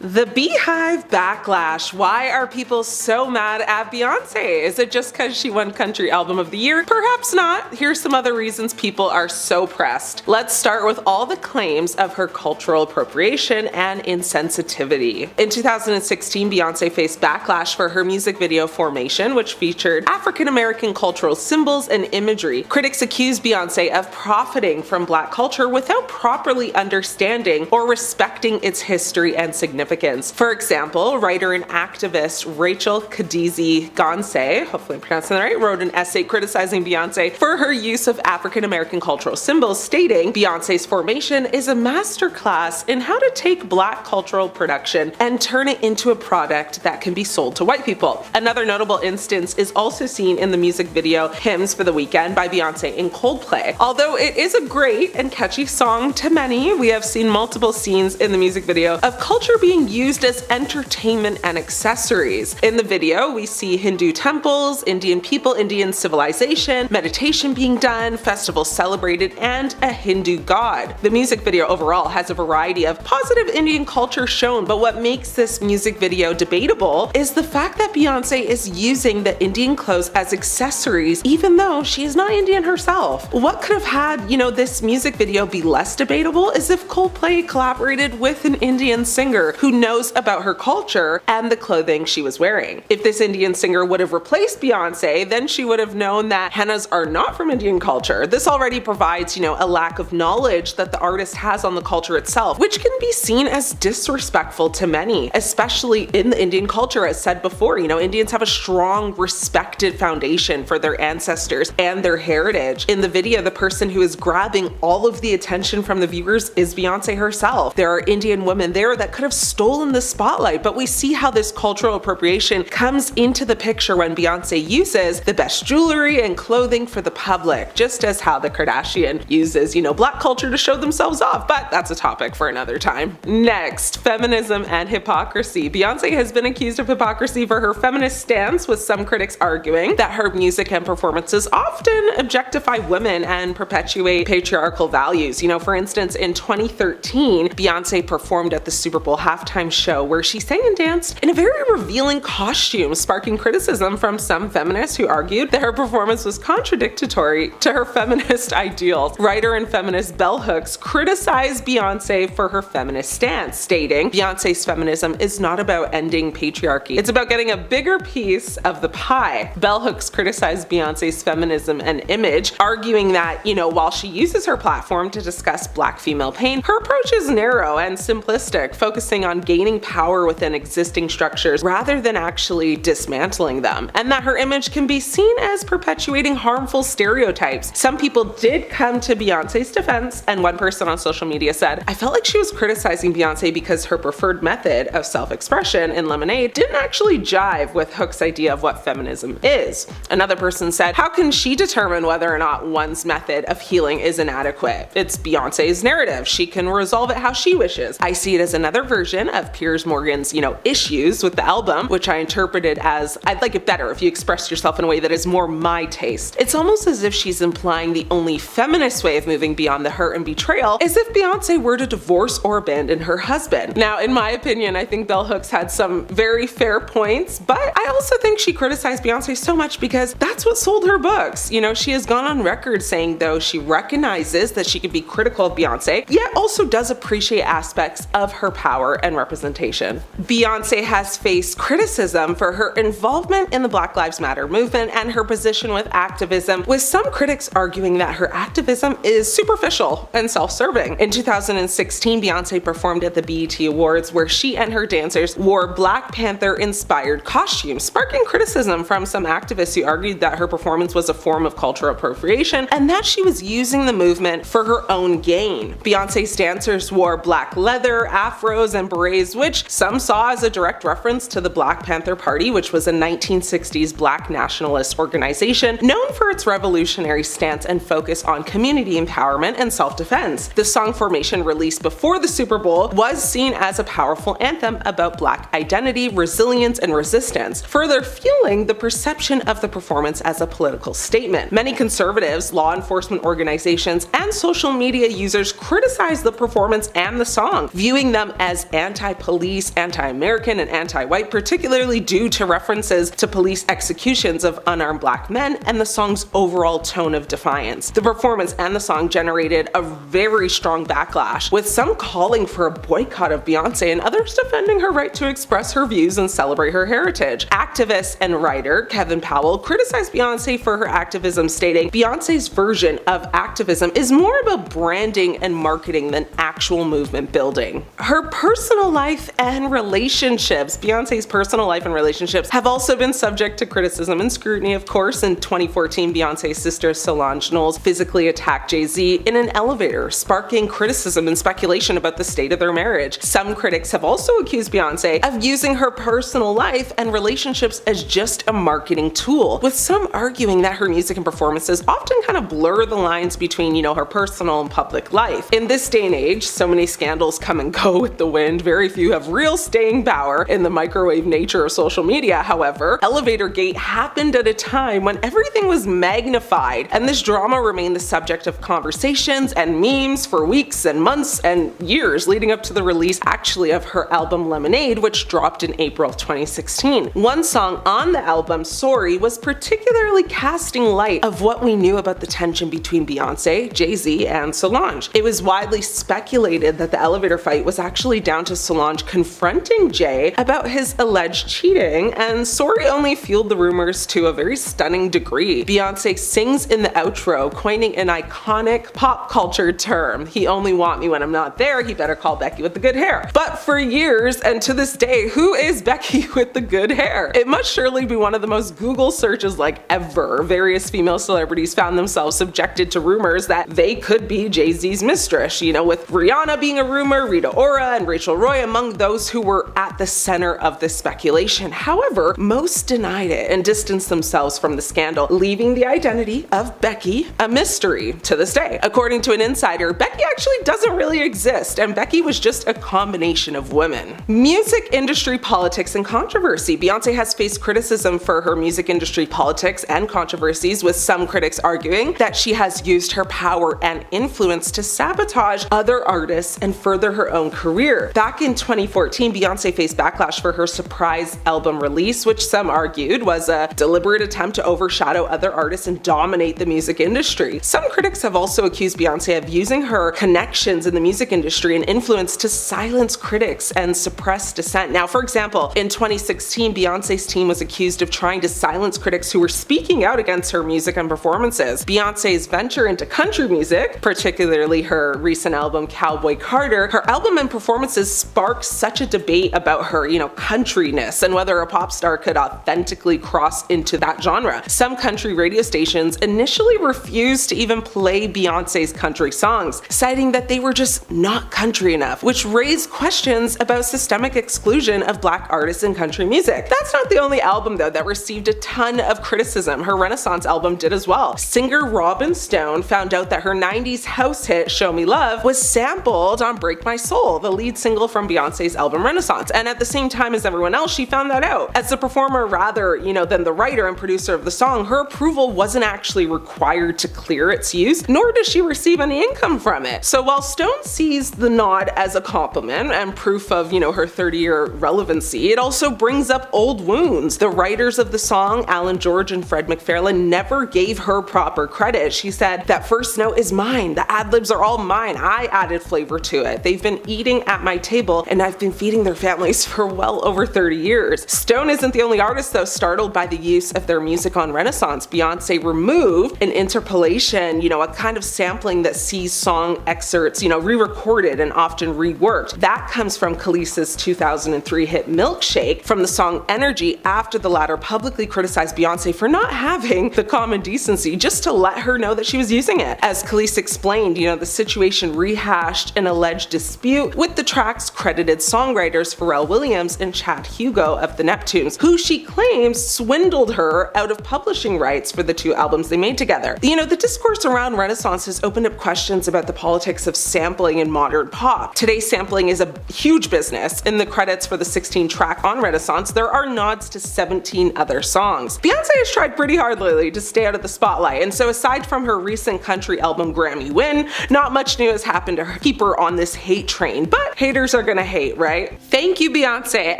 The BeyHive backlash. Why are people so mad at Beyonce? Is it just because she won Country Album of the Year? Perhaps not. Here's some other reasons people are so pressed. Let's start with all the claims of her cultural appropriation and insensitivity. In 2016, Beyonce faced backlash for her music video Formation, which featured African-American cultural symbols and imagery. Critics accused Beyonce of profiting from Black culture without properly understanding or respecting its history and significance. For example, writer and activist Rachel Kadizi Gonse, hopefully I'm pronouncing that right, wrote an essay criticizing Beyonce for her use of African-American cultural symbols, stating Beyonce's Formation is a masterclass in how to take Black cultural production and turn it into a product that can be sold to white people. Another notable instance is also seen in the music video Hymns for the Weekend by Beyonce and Coldplay. Although it is a great and catchy song to many, we have seen multiple scenes in the music video of culture being used as entertainment and accessories. In the video, we see Hindu temples, Indian people, Indian civilization, meditation being done, festivals celebrated, and a Hindu god. The music video overall has a variety of positive Indian culture shown, but what makes this music video debatable is the fact that Beyonce is using the Indian clothes as accessories even though she is not Indian herself. What could have had, this music video be less debatable is if Coldplay collaborated with an Indian singer who knows about her culture and the clothing she was wearing. If this Indian singer would have replaced Beyonce, then she would have known that hennas are not from Indian culture. This already provides, a lack of knowledge that the artist has on the culture itself, which can be seen as disrespectful to many, especially in the Indian culture. As said before, Indians have a strong, respected foundation for their ancestors and their heritage. In the video, the person who is grabbing all of the attention from the viewers is Beyonce herself. There are Indian women there that could have stolen the spotlight, but we see how this cultural appropriation comes into the picture when Beyonce uses the best jewelry and clothing for the public, just as how the Kardashian uses, Black culture to show themselves off, but that's a topic for another time. Next, feminism and hypocrisy. Beyonce has been accused of hypocrisy for her feminist stance, with some critics arguing that her music and performances often objectify women and perpetuate patriarchal values. For instance, in 2013, Beyonce performed at the Super Bowl halftime show where she sang and danced in a very revealing costume, sparking criticism from some feminists who argued that her performance was contradictory to her feminist ideals. Writer and feminist Bell Hooks criticized Beyonce for her feminist stance, stating, Beyonce's feminism is not about ending patriarchy, it's about getting a bigger piece of the pie. Bell Hooks criticized Beyonce's feminism and image, arguing that, while she uses her platform to discuss Black female pain, her approach is narrow and simplistic, focusing on gaining power within existing structures rather than actually dismantling them, and that her image can be seen as perpetuating harmful stereotypes. Some people did come to Beyonce's defense, and one person on social media said, I felt like she was criticizing Beyonce because her preferred method of self-expression in Lemonade didn't actually jive with Hook's idea of what feminism is. Another person said, how can she determine whether or not one's method of healing is inadequate? It's Beyonce's narrative. She can resolve it how she wishes. I see it as another version of Piers Morgan's, issues with the album, which I interpreted as, I'd like it better if you expressed yourself in a way that is more my taste. It's almost as if she's implying the only feminist way of moving beyond the hurt and betrayal is if Beyonce were to divorce or abandon her husband. Now, in my opinion, I think Bell Hooks had some very fair points, but I also think she criticized Beyonce so much because that's what sold her books. She has gone on record saying, though, she recognizes that she could be critical of Beyonce, yet also does appreciate aspects of her power and representation. Beyonce has faced criticism for her involvement in the Black Lives Matter movement and her position with activism, with some critics arguing that her activism is superficial and self-serving. In 2016, Beyonce performed at the BET Awards where she and her dancers wore Black Panther-inspired costumes, sparking criticism from some activists who argued that her performance was a form of cultural appropriation and that she was using the movement for her own gain. Beyonce's dancers wore black leather, afros, and berets, which some saw as a direct reference to the Black Panther Party, which was a 1960s Black nationalist organization known for its revolutionary stance and focus on community empowerment and self-defense. The song Formation, released before the Super Bowl, was seen as a powerful anthem about Black identity, resilience, and resistance, further fueling the perception of the performance as a political statement. Many conservatives, law enforcement organizations, and social media users criticized the performance and the song, viewing them as anti-police, anti-American, and anti-white, particularly due to references to police executions of unarmed black men and the song's overall tone of defiance. The performance and the song generated a very strong backlash, with some calling for a boycott of Beyonce and others defending her right to express her views and celebrate her heritage. Activist and writer Kevin Powell criticized Beyonce for her activism, stating, "Beyonce's version of activism is more about branding and marketing than actual movement building." Her personal life and relationships, Beyonce's personal life and relationships, have also been subject to criticism and scrutiny, of course. In 2014, Beyonce's sister Solange Knowles physically attacked Jay-Z in an elevator, sparking criticism and speculation about the state of their marriage. Some critics have also accused Beyonce of using her personal life and relationships as just a marketing tool, with some arguing that her music and performances often kind of blur the lines between, her personal and public life. In this day and age, so many scandals come and go with the wind. Very few have real staying power in the microwave nature of social media. However, Elevatorgate happened at a time when everything was magnified, and this drama remained the subject of conversations and memes for weeks and months and years leading up to the release actually of her album Lemonade, which dropped in April of 2016. One song on the album, Sorry, was particularly casting light of what we knew about the tension between Beyonce, Jay-Z, and Solange. It was widely speculated that the elevator fight was actually down to Solange confronting Jay about his alleged cheating, and Sorry only fueled the rumors to a very stunning degree. Beyonce sings in the outro, coining an iconic pop culture term, "He only want me when I'm not there, he better call Becky with the good hair." But for years, and to this day, who is Becky with the good hair? It must surely be one of the most Google searches ever. Various female celebrities found themselves subjected to rumors that they could be Jay-Z's mistress, with Rihanna being a rumor, Rita Ora, and Rachel Roy among those who were at the center of this speculation. However, most denied it and distanced themselves from the scandal, leaving the identity of Becky a mystery to this day. According to an insider, Becky actually doesn't really exist, and Becky was just a combination of women. Music industry politics and controversy. Beyonce has faced criticism for her music industry politics and controversies, with some critics arguing that she has used her power and influence to sabotage other artists and further her own career. Back in 2014, Beyonce faced backlash for her surprise album release, which some argued was a deliberate attempt to overshadow other artists and dominate the music industry. Some critics have also accused Beyonce of using her connections in the music industry and influence to silence critics and suppress dissent. Now, for example, in 2016, Beyonce's team was accused of trying to silence critics who were speaking out against her music and performances. Beyonce's venture into country music, particularly her recent album Cowboy Carter, her album and performances sparked such a debate about her, countryness and whether a pop star could authentically cross into that genre. Some country radio stations initially refused to even play Beyonce's country songs, citing that they were just not country enough, which raised questions about systemic exclusion of black artists in country music. That's not the only album, though, that received a ton of criticism. Her Renaissance album did as well. Singer Robin Stone found out that her 90s house hit Show Me Love was sampled on Break My Soul, the lead single from Beyonce's album Renaissance, and at the same time as everyone else, she found that out. As the performer rather, than the writer and producer of the song, her approval wasn't actually required to clear its use, nor does she receive any income from it. So while Stone sees the nod as a compliment and proof of, her 30-year relevancy, it also brings up old wounds. The writers of the song, Alan George and Fred McFarlane, never gave her proper credit. She said, "That first note is mine. The ad-libs are all mine. I added flavor to it. They've been eating at my table, and I've been feeding their families for well over 30 years. Stone isn't the only artist, though, startled by the use of their music on Renaissance. Beyonce removed an interpolation, a kind of sampling that sees song excerpts, re-recorded and often reworked. That comes from Khalees's 2003 hit Milkshake from the song Energy, after the latter publicly criticized Beyonce for not having the common decency just to let her know that she was using it. As Khalees explained, the situation rehashed an alleged dispute with the track's credited songwriters Pharrell Williams and Chad Hugo of the Neptunes, who she claims swindled her out of publishing rights for the two albums they made together. The discourse around Renaissance has opened up questions about the politics of sampling in modern pop. Today, sampling is a huge business. In the credits for the 16-track on Renaissance, there are nods to 17 other songs. Beyonce has tried pretty hard lately to stay out of the spotlight, and so aside from her recent country album Grammy win, not much new has happened to keep her on this hate train, but haters are gonna hate, right? Thank you, Beyonce.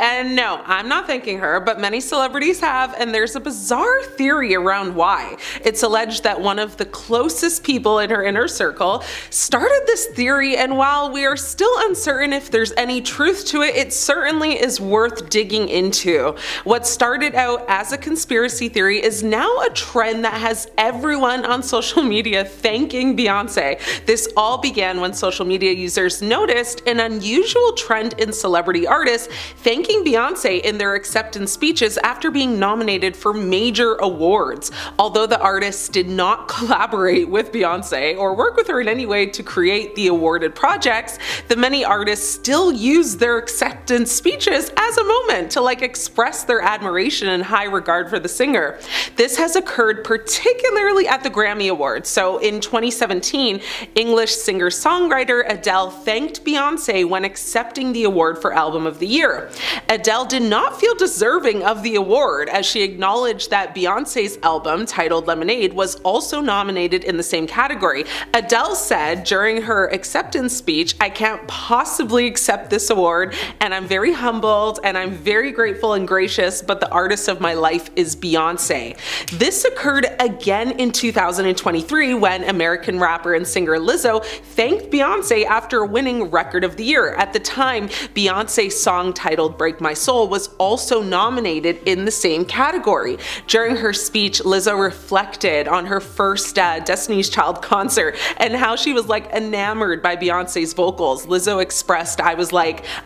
And no, I'm not thanking her, but many celebrities have, and there's a bizarre theory around why. It's alleged that one of the closest people in her inner circle started this theory, and while we are still uncertain if there's any truth to it, it certainly is worth digging into. What started out as a conspiracy theory is now a trend that has everyone on social media thanking Beyonce. This all began when social media users noticed an unusual trend in celebrity artists thanking Beyonce in their acceptance speeches after being nominated for major awards. Although the artists did not collaborate with Beyonce or work with her in any way to create the awarded projects, the many artists still use their acceptance speeches as a moment to express their admiration and high regard for the singer. This has occurred particularly at the Grammy Awards. So in 2017, English singer-songwriter Adele thanked Beyonce when accepting the award for Album of the Year. Adele did not feel deserving of the award, as she acknowledged that Beyonce's album, titled Lemonade, was also nominated in the same category. Adele said during her acceptance speech, "I can't possibly accept this award, and I'm very humbled, and I'm very grateful and gracious, but the artist of my life is Beyonce." This occurred again in 2023 when American rapper and singer Lizzo thanked Beyonce after winning Record of the Year. At the time, Beyonce's song titled Break My Soul was also nominated in the same category. During her speech, Lizzo reflected on her first Destiny's Child concert and how she was enamored by Beyonce's vocals. Lizzo expressed, "I was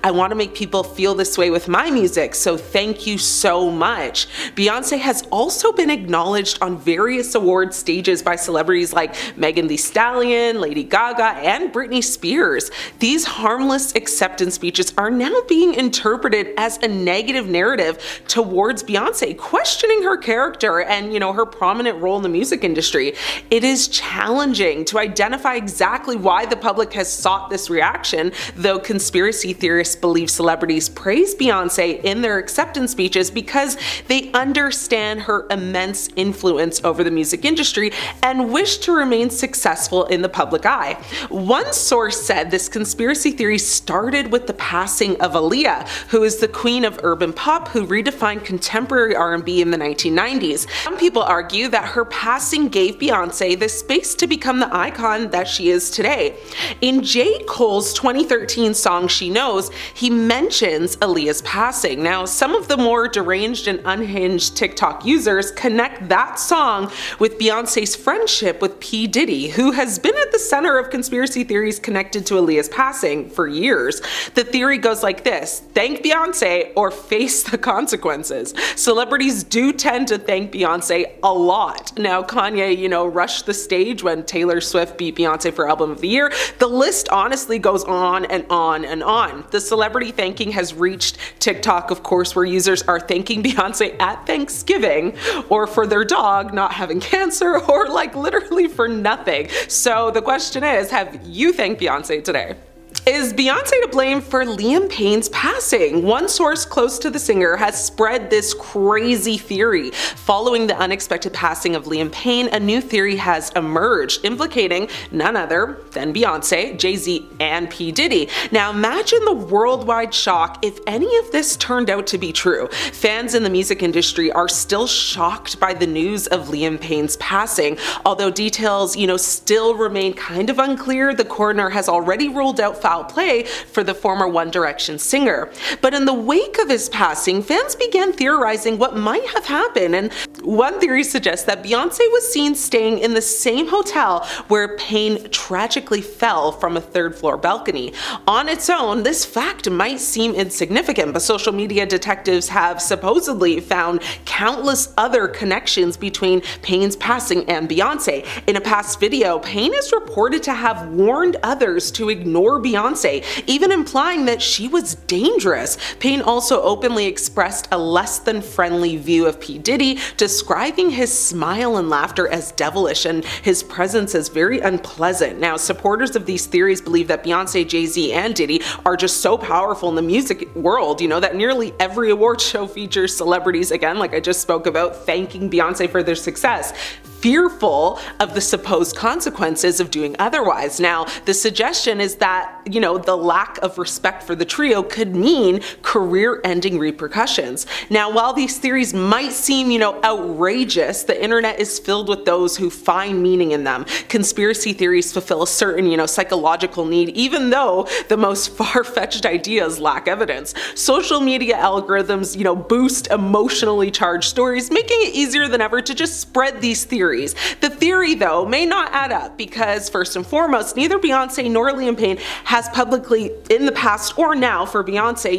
I want to make people feel this way with my music, so thank you so much." Beyonce has also been acknowledged on various award stages by celebrities like Megan Thee Stallion, Lady Gaga, and Britney Spears. These harmless acceptance speeches are now being interpreted as a negative narrative towards Beyonce, questioning her character and, her prominent role in the music industry. It is challenging to identify exactly why the public has sought this reaction, though conspiracy theorists believe celebrities praise Beyonce in their acceptance speeches because they understand her immense influence over the music industry and wish to remain successful in the public eye. One source said this conspiracy theory started with the passing of Aaliyah, who is the queen of urban pop who redefined contemporary R&B in the 1990s. Some people argue that her passing gave Beyonce the space to become the icon that she is today. In J. Cole's 2013 song She Knows, he mentions Aaliyah's passing. Now, some of the more deranged and unhinged TikTok users connect that song with Beyonce's friendship with P. Diddy, who has been at the center of conspiracy theories connected to Aaliyah's passing for years. The theory goes like this: thank Beyonce or face the consequences. Celebrities do tend to thank Beyonce a lot. Now, Kanye, rushed the stage when Taylor Swift beat Beyonce for Album of the Year. The list honestly goes on and on and on. The celebrity thanking has reached TikTok, of course, where users are thanking Beyonce at Thanksgiving, or for their dog not having cancer, or literally for nothing. So the question is, have you thanked Beyonce today? Is Beyonce to blame for Liam Payne's passing? One source close to the singer has spread this crazy theory. Following the unexpected passing of Liam Payne, a new theory has emerged, implicating none other than Beyonce, Jay-Z, and P. Diddy. Now imagine the worldwide shock if any of this turned out to be true. Fans in the music industry are still shocked by the news of Liam Payne's passing. Although details, still remain kind of unclear, the coroner has already ruled out foul play for the former One Direction singer. But in the wake of his passing, fans began theorizing what might have happened, and one theory suggests that Beyonce was seen staying in the same hotel where Payne tragically fell from a third-floor balcony. On its own, this fact might seem insignificant, but social media detectives have supposedly found countless other connections between Payne's passing and Beyonce. In a past video, Payne is reported to have warned others to ignore Beyonce, even implying that she was dangerous. Payne also openly expressed a less than friendly view of P. Diddy, describing his smile and laughter as devilish and his presence as very unpleasant. Now, supporters of these theories believe that Beyonce, Jay-Z, and Diddy are just so powerful in the music world, that nearly every award show features celebrities, again, like I just spoke about, thanking Beyonce for their success, fearful of the supposed consequences of doing otherwise. Now, the suggestion is that the lack of respect for the trio could mean career-ending repercussions. Now, while these theories might seem, outrageous, the internet is filled with those who find meaning in them. Conspiracy theories fulfill a certain, psychological need, even though the most far-fetched ideas lack evidence. Social media algorithms, boost emotionally charged stories, making it easier than ever to just spread these theories. The theory, though, may not add up because, first and foremost, neither Beyonce nor Liam Payne has publicly, in the past or now for Beyonce,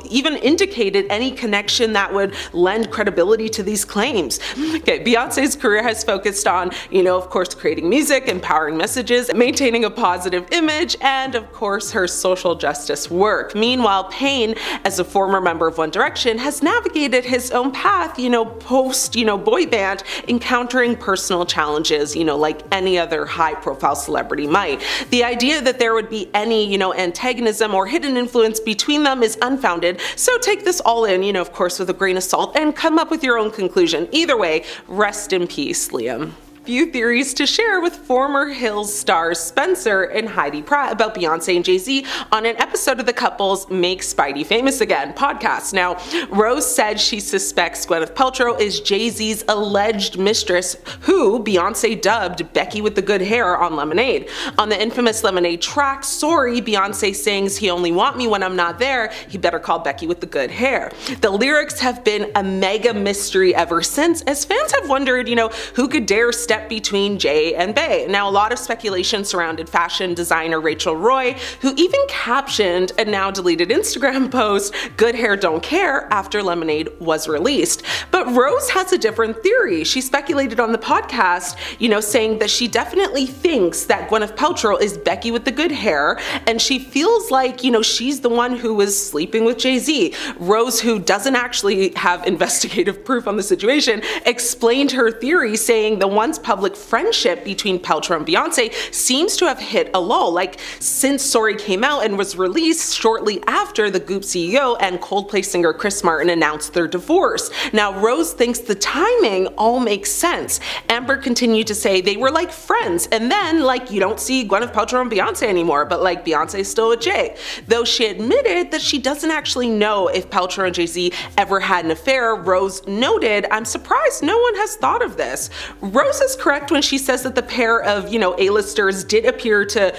even indicated any connection that would lend credibility to these claims. Okay, Beyonce's career has focused on, of course, creating music, empowering messages, maintaining a positive image, and of course, her social justice work. Meanwhile, Payne, as a former member of One Direction, has navigated his own path, post, boy band, encountering personal challenges, like any other high-profile celebrity might. The idea that there would be any, antagonism or hidden influence between them is unfounded, so take this all in, of course, with a grain of salt and come up with your own conclusion. Either way, rest in peace, Liam. Few theories to share with former Hills stars Spencer and Heidi Pratt about Beyonce and Jay-Z on an episode of the couple's Make Spidey Famous Again podcast. Now, Rose said she suspects Gwyneth Paltrow is Jay-Z's alleged mistress, who Beyonce dubbed Becky with the good hair on Lemonade. On the infamous Lemonade track, Sorry, Beyonce sings, "He only want me when I'm not there, he better call Becky with the good hair." The lyrics have been a mega mystery ever since, as fans have wondered, who could dare step between Jay and Bey. Now, a lot of speculation surrounded fashion designer Rachel Roy, who even captioned a now deleted Instagram post, "Good hair don't care," after Lemonade was released. But Rose has a different theory. She speculated on the podcast, saying that she definitely thinks that Gwyneth Paltrow is Becky with the good hair, and she feels like, she's the one who was sleeping with Jay-Z. Rose, who doesn't actually have investigative proof on the situation, explained her theory, saying the once public friendship between Paltrow and Beyonce seems to have hit a lull, since Sorry came out and was released shortly after the Goop CEO and Coldplay singer Chris Martin announced their divorce. Now, Rose thinks the timing all makes sense. Amber continued to say they were like friends, and then you don't see Gwyneth Paltrow and Beyonce anymore, but Beyonce's still with Jay. Though she admitted that she doesn't actually know if Paltrow and Jay-Z ever had an affair, Rose noted, "I'm surprised no one has thought of this." Rose is correct when she says that the pair of, A-listers did appear to,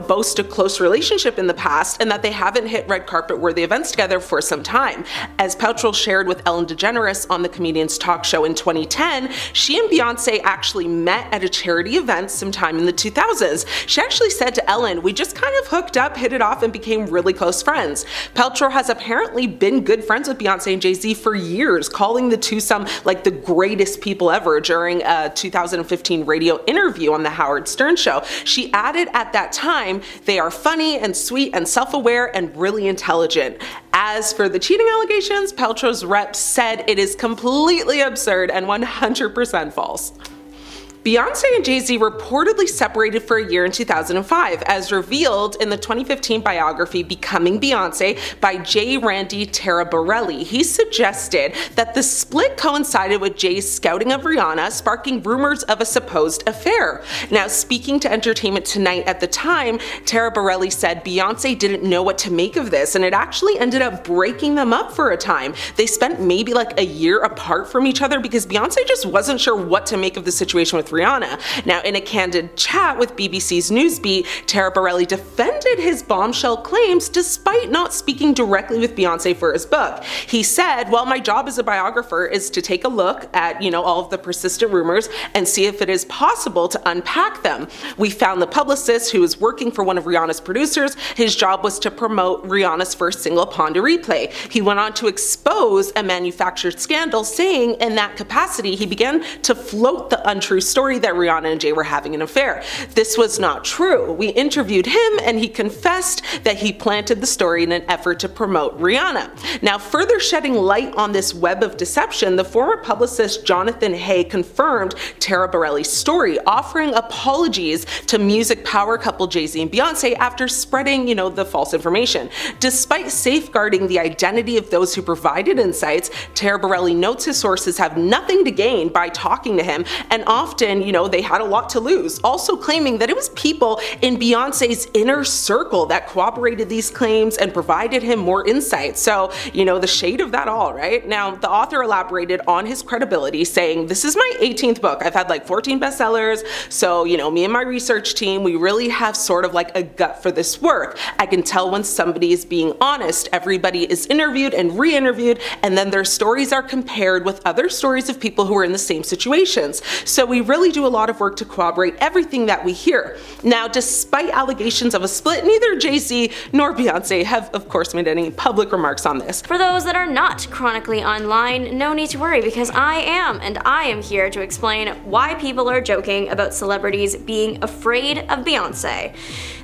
boast a close relationship in the past, and that they haven't hit red carpet worthy events together for some time. As Paltrow shared with Ellen DeGeneres on the Comedian's Talk Show in 2010, she and Beyonce actually met at a charity event sometime in the 2000s. She actually said to Ellen, "We just kind of hooked up, hit it off, and became really close friends." Paltrow has apparently been good friends with Beyonce and Jay-Z for years, calling the twosome the greatest people ever during a 2015 radio interview on the Howard Stern Show. She added at that time, "They are funny and sweet and self-aware and really intelligent." As for the cheating allegations, Paltrow's rep said it is completely absurd and 100% false. Beyonce and Jay-Z reportedly separated for a year in 2005, as revealed in the 2015 biography Becoming Beyonce by J. Randy Taraborelli. He suggested that the split coincided with Jay's scouting of Rihanna, sparking rumors of a supposed affair. Now, speaking to Entertainment Tonight at the time, Taraborelli said Beyonce didn't know what to make of this, and it actually ended up breaking them up for a time. They spent maybe a year apart from each other because Beyonce just wasn't sure what to make of the situation with Rihanna. Now, in a candid chat with BBC's Newsbeat, Taraborelli defended his bombshell claims despite not speaking directly with Beyonce for his book. He said, "Well, my job as a biographer is to take a look at, all of the persistent rumors and see if it is possible to unpack them. We found the publicist who was working for one of Rihanna's producers. His job was to promote Rihanna's first single, Pon de Replay. He went on to expose a manufactured scandal, saying in that capacity he began to float the untrue story that Rihanna and Jay were having an affair. This was not true. We interviewed him and he confessed that he planted the story in an effort to promote Rihanna." Now, further shedding light on this web of deception, the former publicist Jonathan Hay confirmed Taraborelli's story, offering apologies to music power couple Jay-Z and Beyonce after spreading, the false information. Despite safeguarding the identity of those who provided insights, Taraborelli notes his sources have nothing to gain by talking to him, and often and they had a lot to lose. Also claiming that it was people in Beyonce's inner circle that corroborated these claims and provided him more insight. So, the shade of that all, right? Now, the author elaborated on his credibility, saying, "This is my 18th book. I've had like 14 bestsellers. So, me and my research team, we really have sort of like a gut for this work. I can tell when somebody is being honest. Everybody is interviewed and re-interviewed, and then their stories are compared with other stories of people who are in the same situations. So we really do a lot of work to corroborate everything that we hear." Now, despite allegations of a split, neither Jay-Z nor Beyonce have, of course, made any public remarks on this. For those that are not chronically online, no need to worry, because I am, and I am here to explain why people are joking about celebrities being afraid of Beyonce.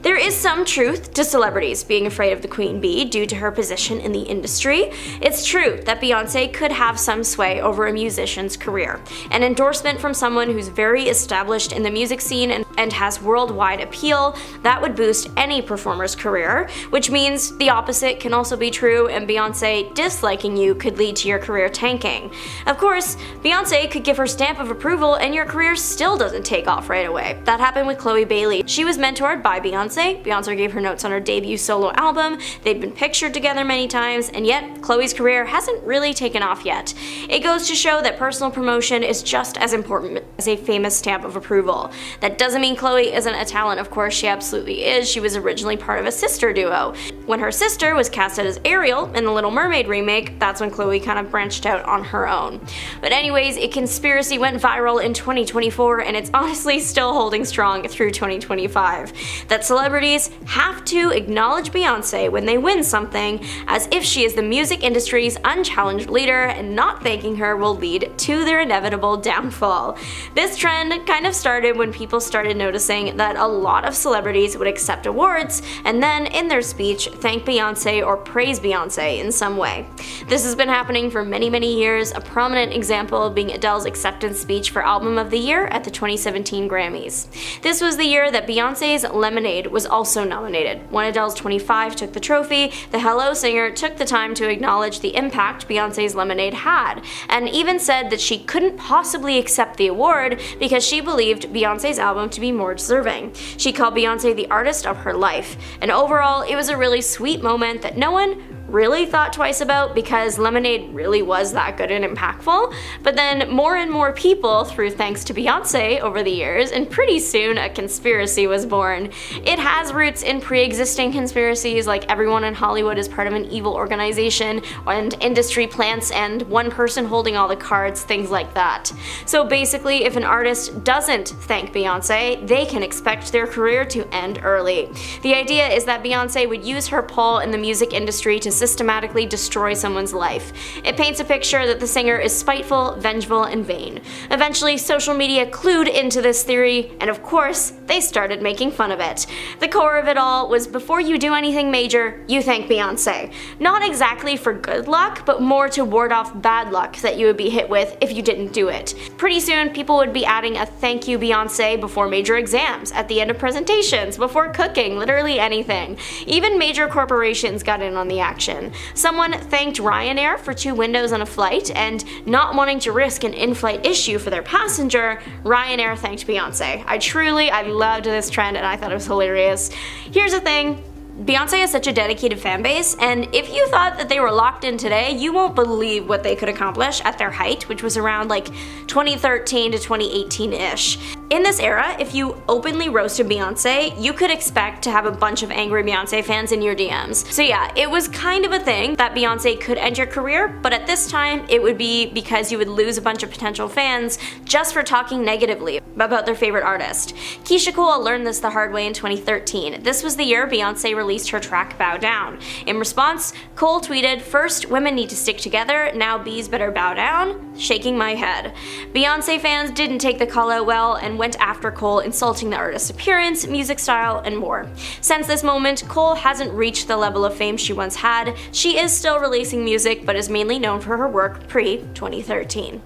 There is some truth to celebrities being afraid of the Queen Bee due to her position in the industry. It's true that Beyonce could have some sway over a musician's career. An endorsement from someone who's very established in the music scene and has worldwide appeal, that would boost any performer's career, which means the opposite can also be true, and Beyonce disliking you could lead to your career tanking. Of course, Beyonce could give her stamp of approval and your career still doesn't take off right away. That happened with Chloe Bailey. She was mentored by Beyonce. Beyonce gave her notes on her debut solo album, they'd been pictured together many times, and yet Chloe's career hasn't really taken off yet. It goes to show that personal promotion is just as important as a famous stamp of approval. That doesn't mean Chloe isn't a talent, of course she absolutely is. She was originally part of a sister duo. When her sister was casted as Ariel in the Little Mermaid remake, that's when Chloe kind of branched out on her own. But anyways, a conspiracy went viral in 2024, and it's honestly still holding strong through 2025. That celebrities have to acknowledge Beyonce when they win something, as if she is the music industry's unchallenged leader, and not thanking her will lead to their inevitable downfall. This trend kind of started when people started noticing that a lot of celebrities would accept awards and then in their speech thank Beyonce or praise Beyonce in some way. This has been happening for many years, a prominent example being Adele's acceptance speech for Album of the Year at the 2017 Grammys. This was the year that Beyonce's Lemonade was also nominated. When Adele's 25 took the trophy, the Hello singer took the time to acknowledge the impact Beyonce's Lemonade had, and even said that she couldn't possibly accept the award because she believed Beyonce's album to be more deserving. She called Beyonce the artist of her life, and overall it was a really sweet moment that no one really thought twice about because Lemonade really was that good and impactful. But then more and more people threw thanks to Beyonce over the years, and pretty soon a conspiracy was born. It has roots in pre-existing conspiracies, like everyone in Hollywood is part of an evil organization, and industry plants, and one person holding all the cards, things like that. So basically, if an artist doesn't thank Beyonce, they can expect their career to end early. The idea is that Beyonce would use her pull in the music industry to systematically destroy someone's life. It paints a picture that the singer is spiteful, vengeful, and vain. Eventually, social media clued into this theory, and of course, they started making fun of it. The core of it all was, before you do anything major, you thank Beyonce. Not exactly for good luck, but more to ward off bad luck that you would be hit with if you didn't do it. Pretty soon, people would be adding a thank you Beyonce before major exams, at the end of presentations, before cooking, literally anything. Even major corporations got in on the action. Someone thanked Ryanair for 2 windows on a flight, and not wanting to risk an in-flight issue for their passenger, Ryanair thanked Beyonce. I loved this trend and I thought it was hilarious. Here's the thing. Beyonce has such a dedicated fan base, and if you thought that they were locked in today, you won't believe what they could accomplish at their height, which was around like 2013 to 2018-ish. In this era, if you openly roasted Beyonce, you could expect to have a bunch of angry Beyonce fans in your DMs. So yeah, it was kind of a thing that Beyonce could end your career, but at this time, it would be because you would lose a bunch of potential fans just for talking negatively about their favorite artist. Keisha Cole learned this the hard way in 2013. This was the year Beyonce released her track Bow Down. In response, Cole tweeted, "First, women need to stick together, now bees better bow down, shaking my head." Beyonce fans didn't take the call out well and went after Cole, insulting the artist's appearance, music style, and more. Since this moment, Cole hasn't reached the level of fame she once had. She is still releasing music, but is mainly known for her work pre-2013.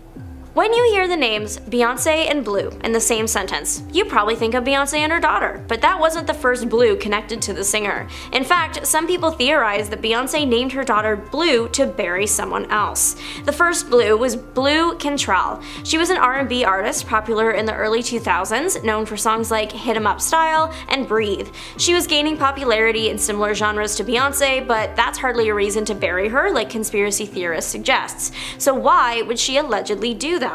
When you hear the names Beyonce and Blue in the same sentence, you probably think of Beyonce and her daughter, but that wasn't the first Blue connected to the singer. In fact, some people theorize that Beyonce named her daughter Blue to bury someone else. The first Blue was Blue Cantrell. She was an R&B artist popular in the early 2000s, known for songs like Hit 'Em Up Style and Breathe. She was gaining popularity in similar genres to Beyonce, but that's hardly a reason to bury her like conspiracy theorists suggests. So why would she allegedly do that?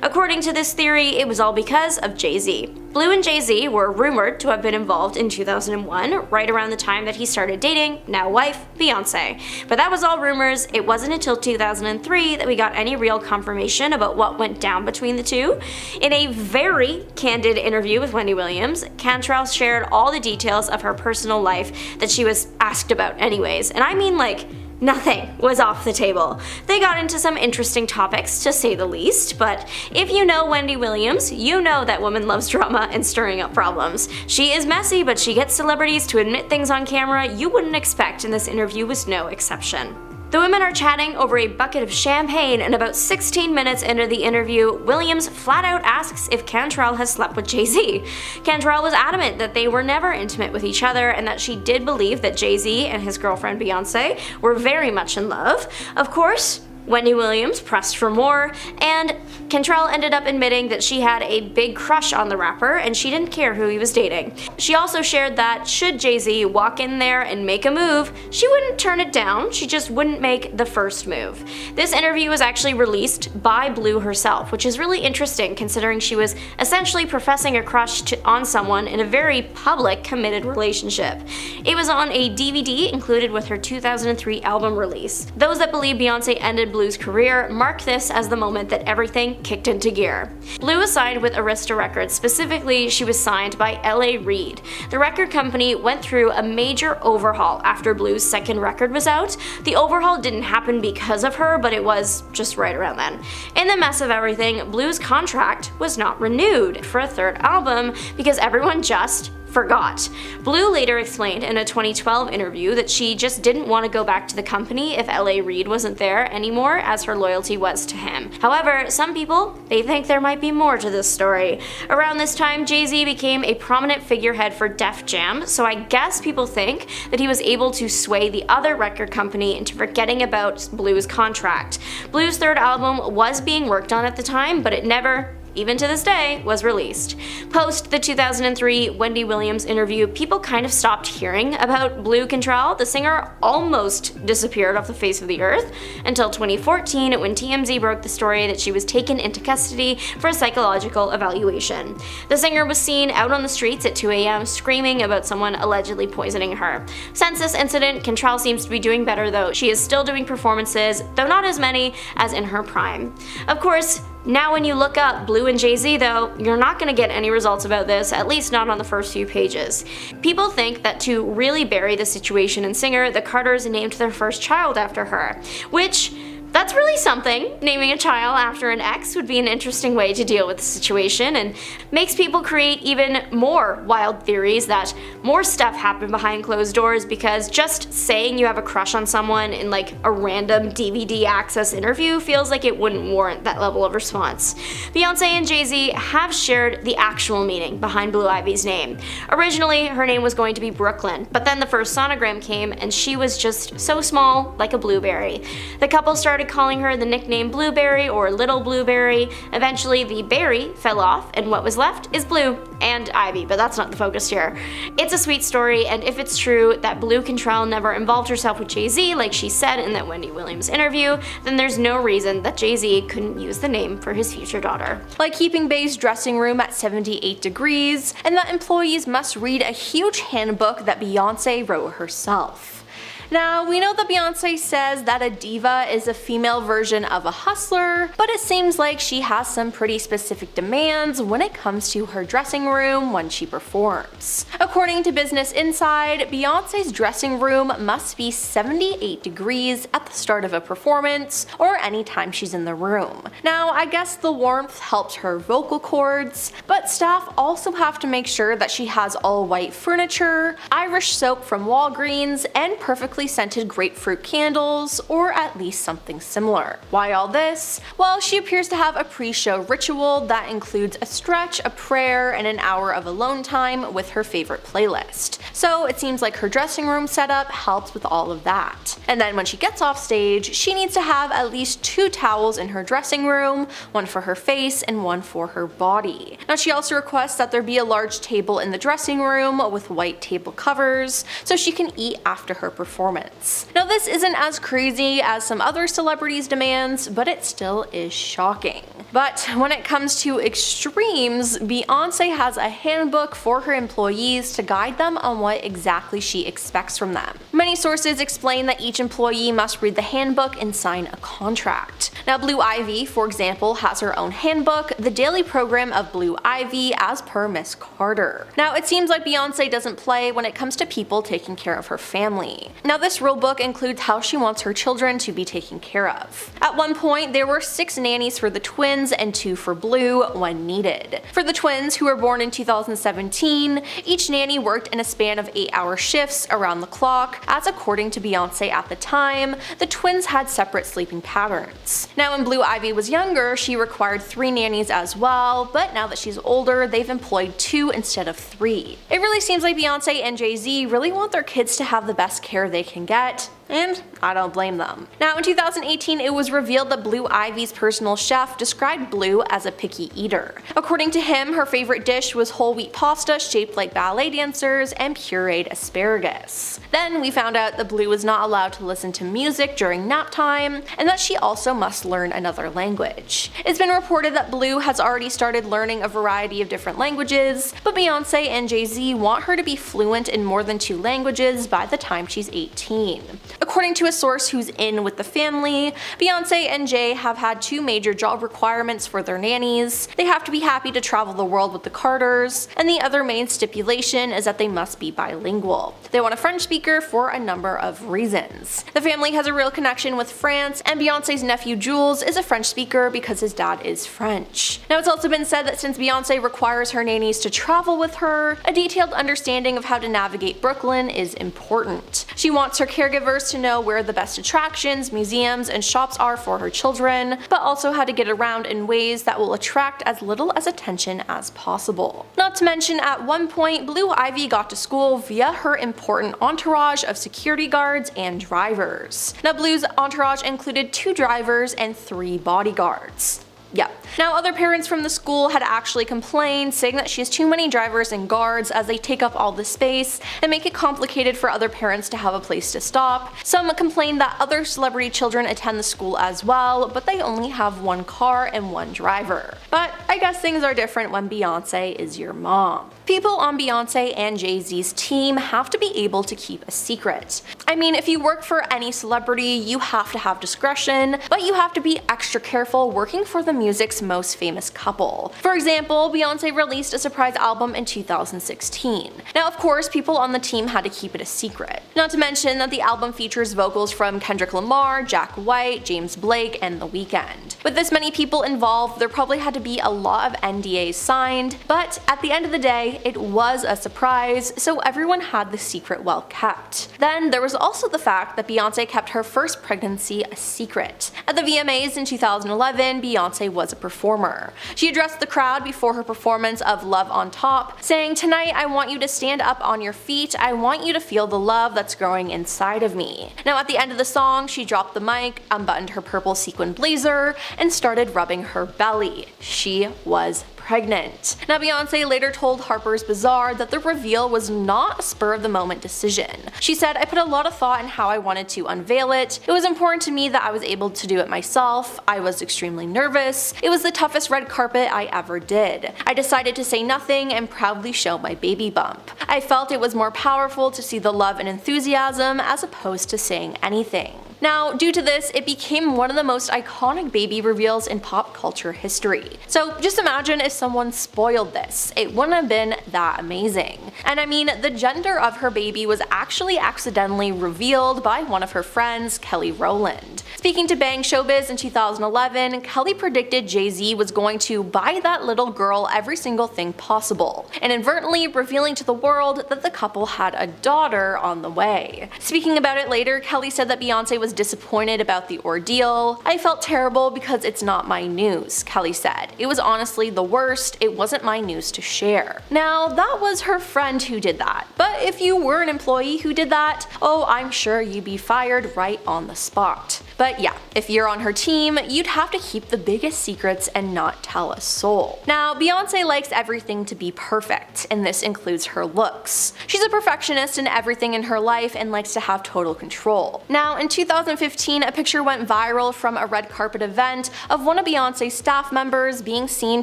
According to this theory, it was all because of Jay-Z. Blue and Jay-Z were rumored to have been involved in 2001, right around the time that he started dating now wife Beyonce. But that was all rumors. It wasn't until 2003 that we got any real confirmation about what went down between the two. In a very candid interview with Wendy Williams, Cantrell shared all the details of her personal life that she was asked about anyways, and I mean like nothing was off the table. They got into some interesting topics, to say the least, but if you know Wendy Williams, you know that woman loves drama and stirring up problems. She is messy, but she gets celebrities to admit things on camera you wouldn't expect, and this interview was no exception. The women are chatting over a bucket of champagne, and about 16 minutes into the interview, Williams flat out asks if Cantrell has slept with Jay-Z. Cantrell was adamant that they were never intimate with each other and that she did believe that Jay-Z and his girlfriend Beyonce were very much in love. Of course, Wendy Williams pressed for more, and Cantrell ended up admitting that she had a big crush on the rapper and she didn't care who he was dating. She also shared that should Jay-Z walk in there and make a move, she wouldn't turn it down, she just wouldn't make the first move. This interview was actually released by Blue herself, which is really interesting considering she was essentially professing a crush on someone in a very public, committed relationship. It was on a DVD included with her 2003 album release. Those that believe Beyonce ended Blue's career mark this as the moment that everything kicked into gear. Blue was signed with Arista Records, specifically she was signed by LA Reid. The record company went through a major overhaul after Blue's second record was out. The overhaul didn't happen because of her, but it was just right around then. In the mess of everything, Blue's contract was not renewed for a third album because everyone just forgot. Blue later explained in a 2012 interview that she just didn't want to go back to the company if LA Reid wasn't there anymore, as her loyalty was to him. However, some people, they think there might be more to this story. Around this time, Jay-Z became a prominent figurehead for Def Jam, so I guess people think that he was able to sway the other record company into forgetting about Blue's contract. Blue's third album was being worked on at the time, but it never, even to this day, was released. Post the 2003 Wendy Williams interview, people kind of stopped hearing about Blue Cantrell. The singer almost disappeared off the face of the earth until 2014 when TMZ broke the story that she was taken into custody for a psychological evaluation. The singer was seen out on the streets at 2 a.m. screaming about someone allegedly poisoning her. Since this incident, Cantrell seems to be doing better though. She is still doing performances, though not as many as in her prime. Of course, now when you look up Blue and Jay-Z though, you're not going to get any results about this, at least not on the first few pages. People think that to really bury the situation and singer, the Carters named their first child after her, which that's really something. Naming a child after an ex would be an interesting way to deal with the situation and makes people create even more wild theories that more stuff happened behind closed doors, because just saying you have a crush on someone in like a random DVD access interview feels like it wouldn't warrant that level of response. Beyonce and Jay-Z have shared the actual meaning behind Blue Ivy's name. Originally, her name was going to be Brooklyn, but then the first sonogram came and she was just so small, like a blueberry. The couple started calling her the nickname Blueberry or Little Blueberry. Eventually the berry fell off and what was left is Blue and Ivy, but that's not the focus here. It's a sweet story, and if it's true that Blue Cantrell never involved herself with Jay-Z like she said in that Wendy Williams interview, then there's no reason that Jay-Z couldn't use the name for his future daughter. Like keeping Bey's dressing room at 78 degrees, and that employees must read a huge handbook that Beyonce wrote herself. Now, we know that Beyonce says that a diva is a female version of a hustler, but it seems like she has some pretty specific demands when it comes to her dressing room when she performs. According to Business Inside, Beyonce's dressing room must be 78 degrees at the start of a performance or anytime she's in the room. Now, I guess the warmth helps her vocal cords, but staff also have to make sure that she has all white furniture, Irish soap from Walgreens, and perfectly chemically scented grapefruit candles, or at least something similar. Why all this? Well, she appears to have a pre-show ritual that includes a stretch, a prayer, and an hour of alone time with her favorite playlist. So it seems like her dressing room setup helps with all of that. And then when she gets off stage, she needs to have at least 2 towels in her dressing room, one for her face and one for her body. Now she also requests that there be a large table in the dressing room with white table covers so she can eat after her performance. Now this isn't as crazy as some other celebrities' demands, but it still is shocking. But when it comes to extremes, Beyonce has a handbook for her employees to guide them on what exactly she expects from them. Many sources explain that each employee must read the handbook and sign a contract. Now Blue Ivy, for example, has her own handbook, The Daily Program of Blue Ivy, as per Miss Carter. Now it seems like Beyonce doesn't play when it comes to people taking care of her family. Now this rulebook includes how she wants her children to be taken care of. At one point, there were 6 nannies for the twins and 2 for Blue when needed. For the twins, who were born in 2017, each nanny worked in a span of 8-hour shifts around the clock, as according to Beyonce at the time, the twins had separate sleeping patterns. Now when Blue Ivy was younger, she required 3 nannies as well, but now that she's older, they've employed 2 instead of 3. It really seems like Beyonce and Jay-Z really want their kids to have the best care they can get, and I don't blame them. Now in 2018, it was revealed that Blue Ivy's personal chef described Blue as a picky eater. According to him, her favorite dish was whole wheat pasta shaped like ballet dancers and pureed asparagus. Then we found out that Blue was not allowed to listen to music during nap time, and that she also must learn another language. It's been reported that Blue has already started learning a variety of different languages, but Beyonce and Jay-Z want her to be fluent in more than 2 languages by the time she's 18. According to a source who's in with the family, Beyonce and Jay have had 2 major job requirements for their nannies. They have to be happy to travel the world with the Carters, and the other main stipulation is that they must be bilingual. They want a French speaker for a number of reasons. The family has a real connection with France, and Beyonce's nephew Jules is a French speaker because his dad is French. Now it's also been said that since Beyonce requires her nannies to travel with her, a detailed understanding of how to navigate Brooklyn is important. She wants her caregivers to know where the best attractions, museums, and shops are for her children, but also how to get around in ways that will attract as little as attention as possible. Not to mention, at one point, Blue Ivy got to school via her important entourage of security guards and drivers. Now Blue's entourage included 2 drivers and 3 bodyguards. Yeah. Now other parents from the school had actually complained, saying that she has too many drivers and guards as they take up all the space and make it complicated for other parents to have a place to stop. Some complained that other celebrity children attend the school as well, but they only have 1 car and 1 driver. But I guess things are different when Beyonce is your mom. People on Beyonce and Jay-Z's team have to be able to keep a secret. I mean, if you work for any celebrity, you have to have discretion, but you have to be extra careful working for the music's most famous couple. For example, Beyonce released a surprise album in 2016. Now, of course, people on the team had to keep it a secret. Not to mention that the album features vocals from Kendrick Lamar, Jack White, James Blake, and The Weeknd. With this many people involved, there probably had to be a lot of NDAs signed, but at the end of the day, it was a surprise, so everyone had the secret well kept. Then there was also the fact that Beyonce kept her first pregnancy a secret. At the VMAs in 2011, Beyonce was a performer. She addressed the crowd before her performance of Love on Top, saying, "Tonight I want you to stand up on your feet. I want you to feel the love that's growing inside of me." Now at the end of the song, she dropped the mic, unbuttoned her purple sequin blazer, and started rubbing her belly. She was pregnant. Now Beyonce later told Harper's Bazaar that the reveal was not a spur-of-the-moment decision. She said, "I put a lot of thought in how I wanted to unveil it. It was important to me that I was able to do it myself. I was extremely nervous. It was the toughest red carpet I ever did. I decided to say nothing and proudly show my baby bump. I felt it was more powerful to see the love and enthusiasm as opposed to saying anything." Now, due to this, it became one of the most iconic baby reveals in pop culture history. So just imagine if someone spoiled this. It wouldn't have been that amazing. And I mean, the gender of her baby was actually accidentally revealed by one of her friends, Kelly Rowland. Speaking to Bang Showbiz in 2011, Kelly predicted Jay-Z was going to buy that little girl every single thing possible, and inadvertently revealing to the world that the couple had a daughter on the way. Speaking about it later, Kelly said that Beyonce was disappointed about the ordeal. "I felt terrible because it's not my news," Kelly said. "It was honestly the worst. It wasn't my news to share." Now, that was her friend who did that, but if you were an employee who did that, oh, I'm sure you'd be fired right on the spot. But yeah, if you're on her team, you'd have to keep the biggest secrets and not tell a soul. Now, Beyonce likes everything to be perfect, and this includes her looks. She's a perfectionist in everything in her life and likes to have total control. Now, in 2015, a picture went viral from a red carpet event of one of Beyonce's staff members being seen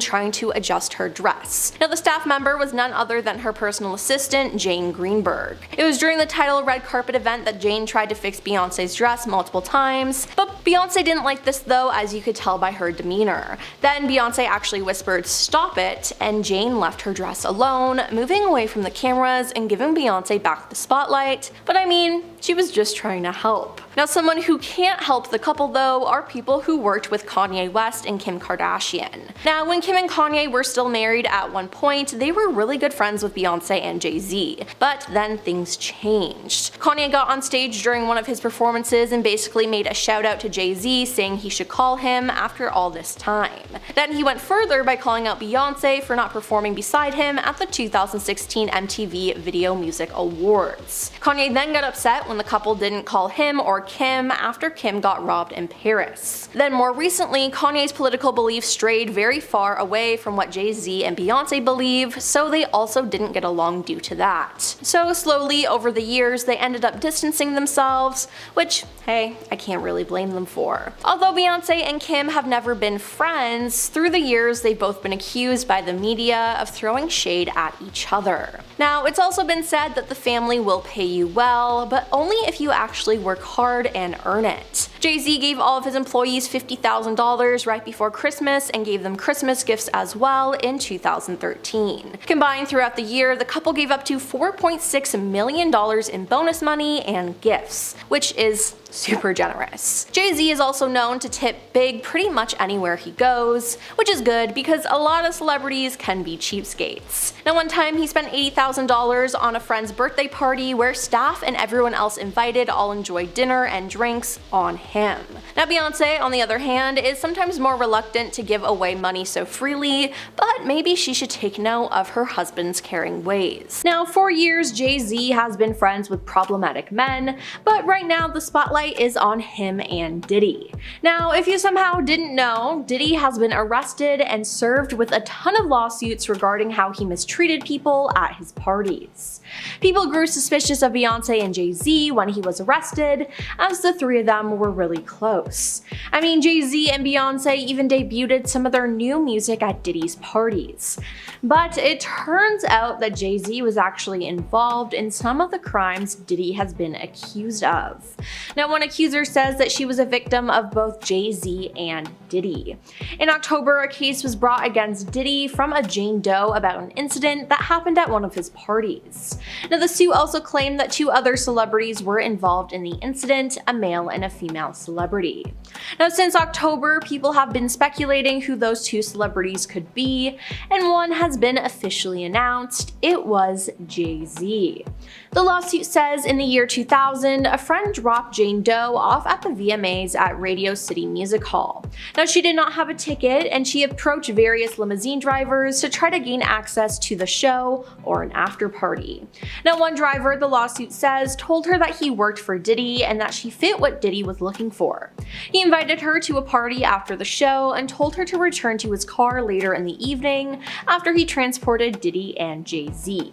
trying to adjust her dress. Now, the staff member was none other than her personal assistant, Jane Greenberg. It was during the title red carpet event that Jane tried to fix Beyonce's dress multiple times, but Beyonce didn't like this though, as you could tell by her demeanor. Then Beyonce actually whispered, "Stop it," and Jane left her dress alone, moving away from the cameras and giving Beyonce back the spotlight. But I mean, she was just trying to help. Now, someone who can't help the couple though are people who worked with Kanye West and Kim Kardashian. Now, when Kim and Kanye were still married at one point, they were really good friends with Beyonce and Jay-Z. But then things changed. Kanye got on stage during one of his performances and basically made a shout out to Jay-Z saying he should call him after all this time. Then he went further by calling out Beyonce for not performing beside him at the 2016 MTV Video Music Awards. Kanye then got upset when the couple didn't call him or Kim after Kim got robbed in Paris. Then more recently, Kanye's political beliefs strayed very far away from what Jay-Z and Beyonce believe, so they also didn't get along due to that. So slowly over the years, they ended up distancing themselves, which, hey, I can't really blame them for. Although Beyonce and Kim have never been friends, through the years they've both been accused by the media of throwing shade at each other. Now, it's also been said that the family will pay you well, but only if you actually work hard and earn it. Jay-Z gave all of his employees $50,000 right before Christmas and gave them Christmas gifts as well in 2013. Combined throughout the year, the couple gave up to $4.6 million in bonus money and gifts, which is super generous. Jay-Z is also known to tip big pretty much anywhere he goes, which is good because a lot of celebrities can be cheapskates. Now, one time he spent $80,000 on a friend's birthday party where staff and everyone else invited all enjoyed dinner and drinks on him. Now, Beyonce, on the other hand, is sometimes more reluctant to give away money so freely, but maybe she should take note of her husband's caring ways. Now, for years, Jay-Z has been friends with problematic men, but right now the spotlight is on him and Diddy. Now, if you somehow didn't know, Diddy has been arrested and served with a ton of lawsuits regarding how he mistreated people at his parties. People grew suspicious of Beyonce and Jay-Z when he was arrested, as the three of them were really close. I mean, Jay-Z and Beyonce even debuted some of their new music at Diddy's parties. But it turns out that Jay-Z was actually involved in some of the crimes Diddy has been accused of. Now, one accuser says that she was a victim of both Jay-Z and Diddy. In October, a case was brought against Diddy from a Jane Doe about an incident that happened at one of his parties. Now, the suit also claimed that two other celebrities were involved in the incident, a male and a female celebrity. Now, since October, people have been speculating who those two celebrities could be, and one has been officially announced. It was Jay-Z. The lawsuit says in the year 2000, a friend dropped Jane Doe off at the VMAs at Radio City Music Hall. Now, she did not have a ticket, and she approached various limousine drivers to try to gain access to the show or an after party. Now, one driver, the lawsuit says, told her that he worked for Diddy and that she fit what Diddy was looking for. He invited her to a party after the show and told her to return to his car later in the evening after he transported Diddy and Jay-Z.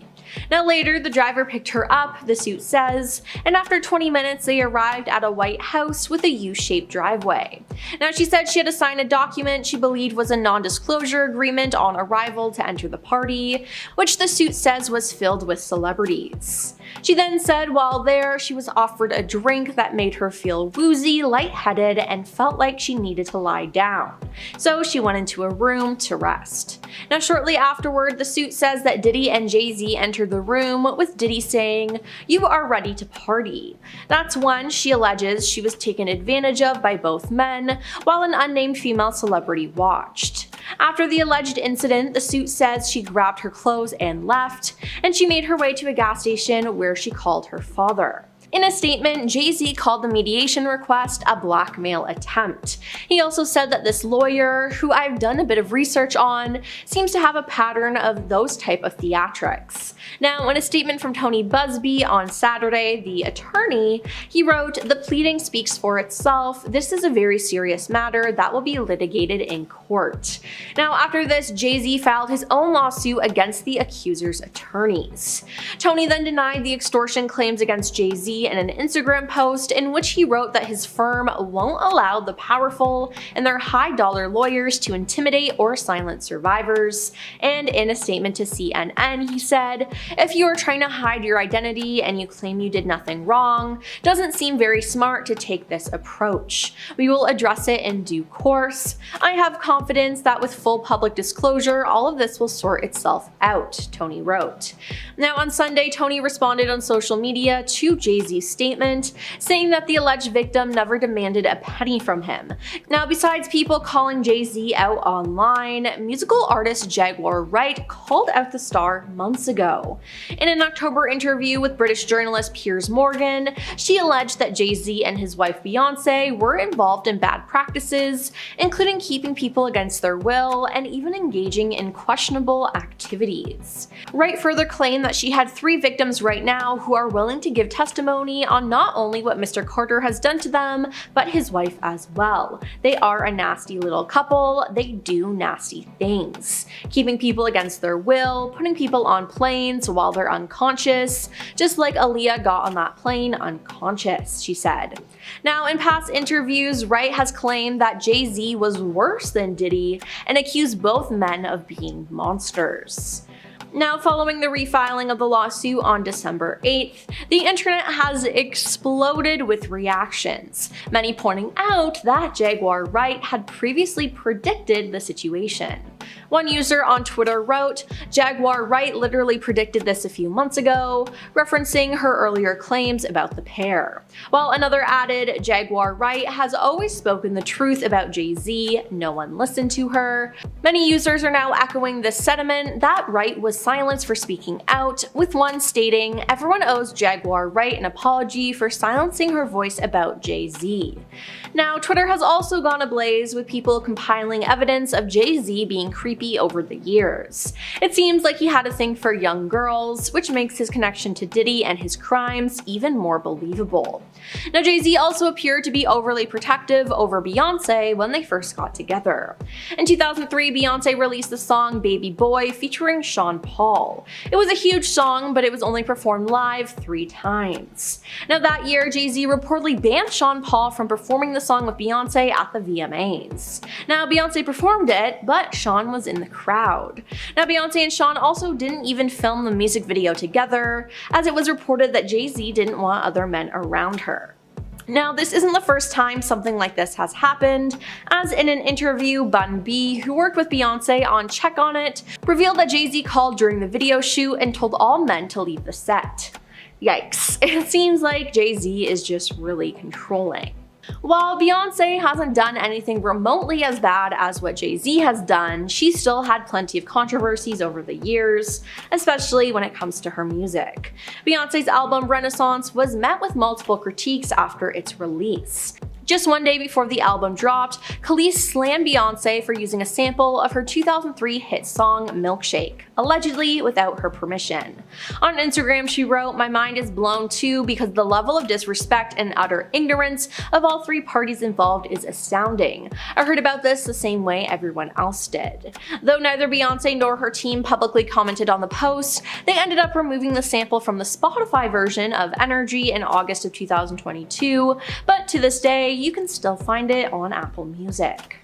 Now later, the driver picked her up, the suit says, and after 20 minutes they arrived at a white house with a U-shaped driveway. Now she said she had to sign a document she believed was a non-disclosure agreement on arrival to enter the party, which the suit says was filled with celebrities. She then said while there, she was offered a drink that made her feel woozy, lightheaded, and felt like she needed to lie down. So she went into a room to rest. Now shortly afterward, the suit says that Diddy and Jay-Z entered the room, with Diddy saying, "You are ready to party." That's when she alleges she was taken advantage of by both men, while an unnamed female celebrity watched. After the alleged incident, the suit says she grabbed her clothes and left, and she made her way to a gas station where she called her father. In a statement, Jay-Z called the mediation request a blackmail attempt. He also said that this lawyer, who I've done a bit of research on, seems to have a pattern of those type of theatrics. Now, in a statement from Tony Busby on Saturday, the attorney, he wrote, "The pleading speaks for itself. This is a very serious matter that will be litigated in court." Now, after this, Jay-Z filed his own lawsuit against the accuser's attorneys. Tony then denied the extortion claims against Jay-Z in an Instagram post in which he wrote that his firm won't allow the powerful and their high-dollar lawyers to intimidate or silence survivors. And in a statement to CNN, he said, "If you are trying to hide your identity and you claim you did nothing wrong, doesn't seem very smart to take this approach. We will address it in due course. I have confidence that with full public disclosure, all of this will sort itself out," Tony wrote. Now on Sunday, Tony responded on social media to Jay-Z's statement, saying that the alleged victim never demanded a penny from him. Now, besides people calling Jay-Z out online, musical artist Jaguar Wright called out the star months ago. In an October interview with British journalist Piers Morgan, she alleged that Jay-Z and his wife Beyoncé were involved in bad practices, including keeping people against their will and even engaging in questionable activities. Wright further claimed that she had 3 victims right now who are willing to give testimony on not only what Mr. Carter has done to them, but his wife as well. They are a nasty little couple. They do nasty things. Keeping people against their will, putting people on planes while they're unconscious, just like Aaliyah got on that plane unconscious, she said. Now, in past interviews, Wright has claimed that Jay-Z was worse than Diddy and accused both men of being monsters. Now, following the refiling of the lawsuit on December 8th, the internet has exploded with reactions, many pointing out that Jaguar Wright had previously predicted the situation. One user on Twitter wrote, "Jaguar Wright literally predicted this a few months ago," referencing her earlier claims about the pair. While another added, "Jaguar Wright has always spoken the truth about Jay-Z, no one listened to her." Many users are now echoing this sentiment that Wright was silenced for speaking out, with one stating, "Everyone owes Jaguar Wright an apology for silencing her voice about Jay-Z." Now, Twitter has also gone ablaze with people compiling evidence of Jay-Z being creepy over the years. It seems like he had a thing for young girls, which makes his connection to Diddy and his crimes even more believable. Now, Jay-Z also appeared to be overly protective over Beyoncé when they first got together. In 2003, Beyoncé released the song Baby Boy featuring Sean Paul. It was a huge song, but it was only performed live 3 times. Now that year, Jay-Z reportedly banned Sean Paul from performing the song with Beyoncé at the VMAs. Now, Beyoncé performed it, but Sean was in the crowd. Now, Beyoncé and Sean also didn't even film the music video together, as it was reported that Jay-Z didn't want other men around her. Now, this isn't the first time something like this has happened, as in an interview, Bun B, who worked with Beyoncé on Check On It, revealed that Jay-Z called during the video shoot and told all men to leave the set. Yikes, it seems like Jay-Z is just really controlling. While Beyoncé hasn't done anything remotely as bad as what Jay-Z has done, she still had plenty of controversies over the years, especially when it comes to her music. Beyoncé's album Renaissance was met with multiple critiques after its release. Just one day before the album dropped, Khalees slammed Beyoncé for using a sample of her 2003 hit song Milkshake, allegedly without her permission. On Instagram, she wrote, "My mind is blown too because the level of disrespect and utter ignorance of all three parties involved is astounding. I heard about this the same way everyone else did." Though neither Beyonce nor her team publicly commented on the post, they ended up removing the sample from the Spotify version of Energy in August of 2022, but to this day, you can still find it on Apple Music.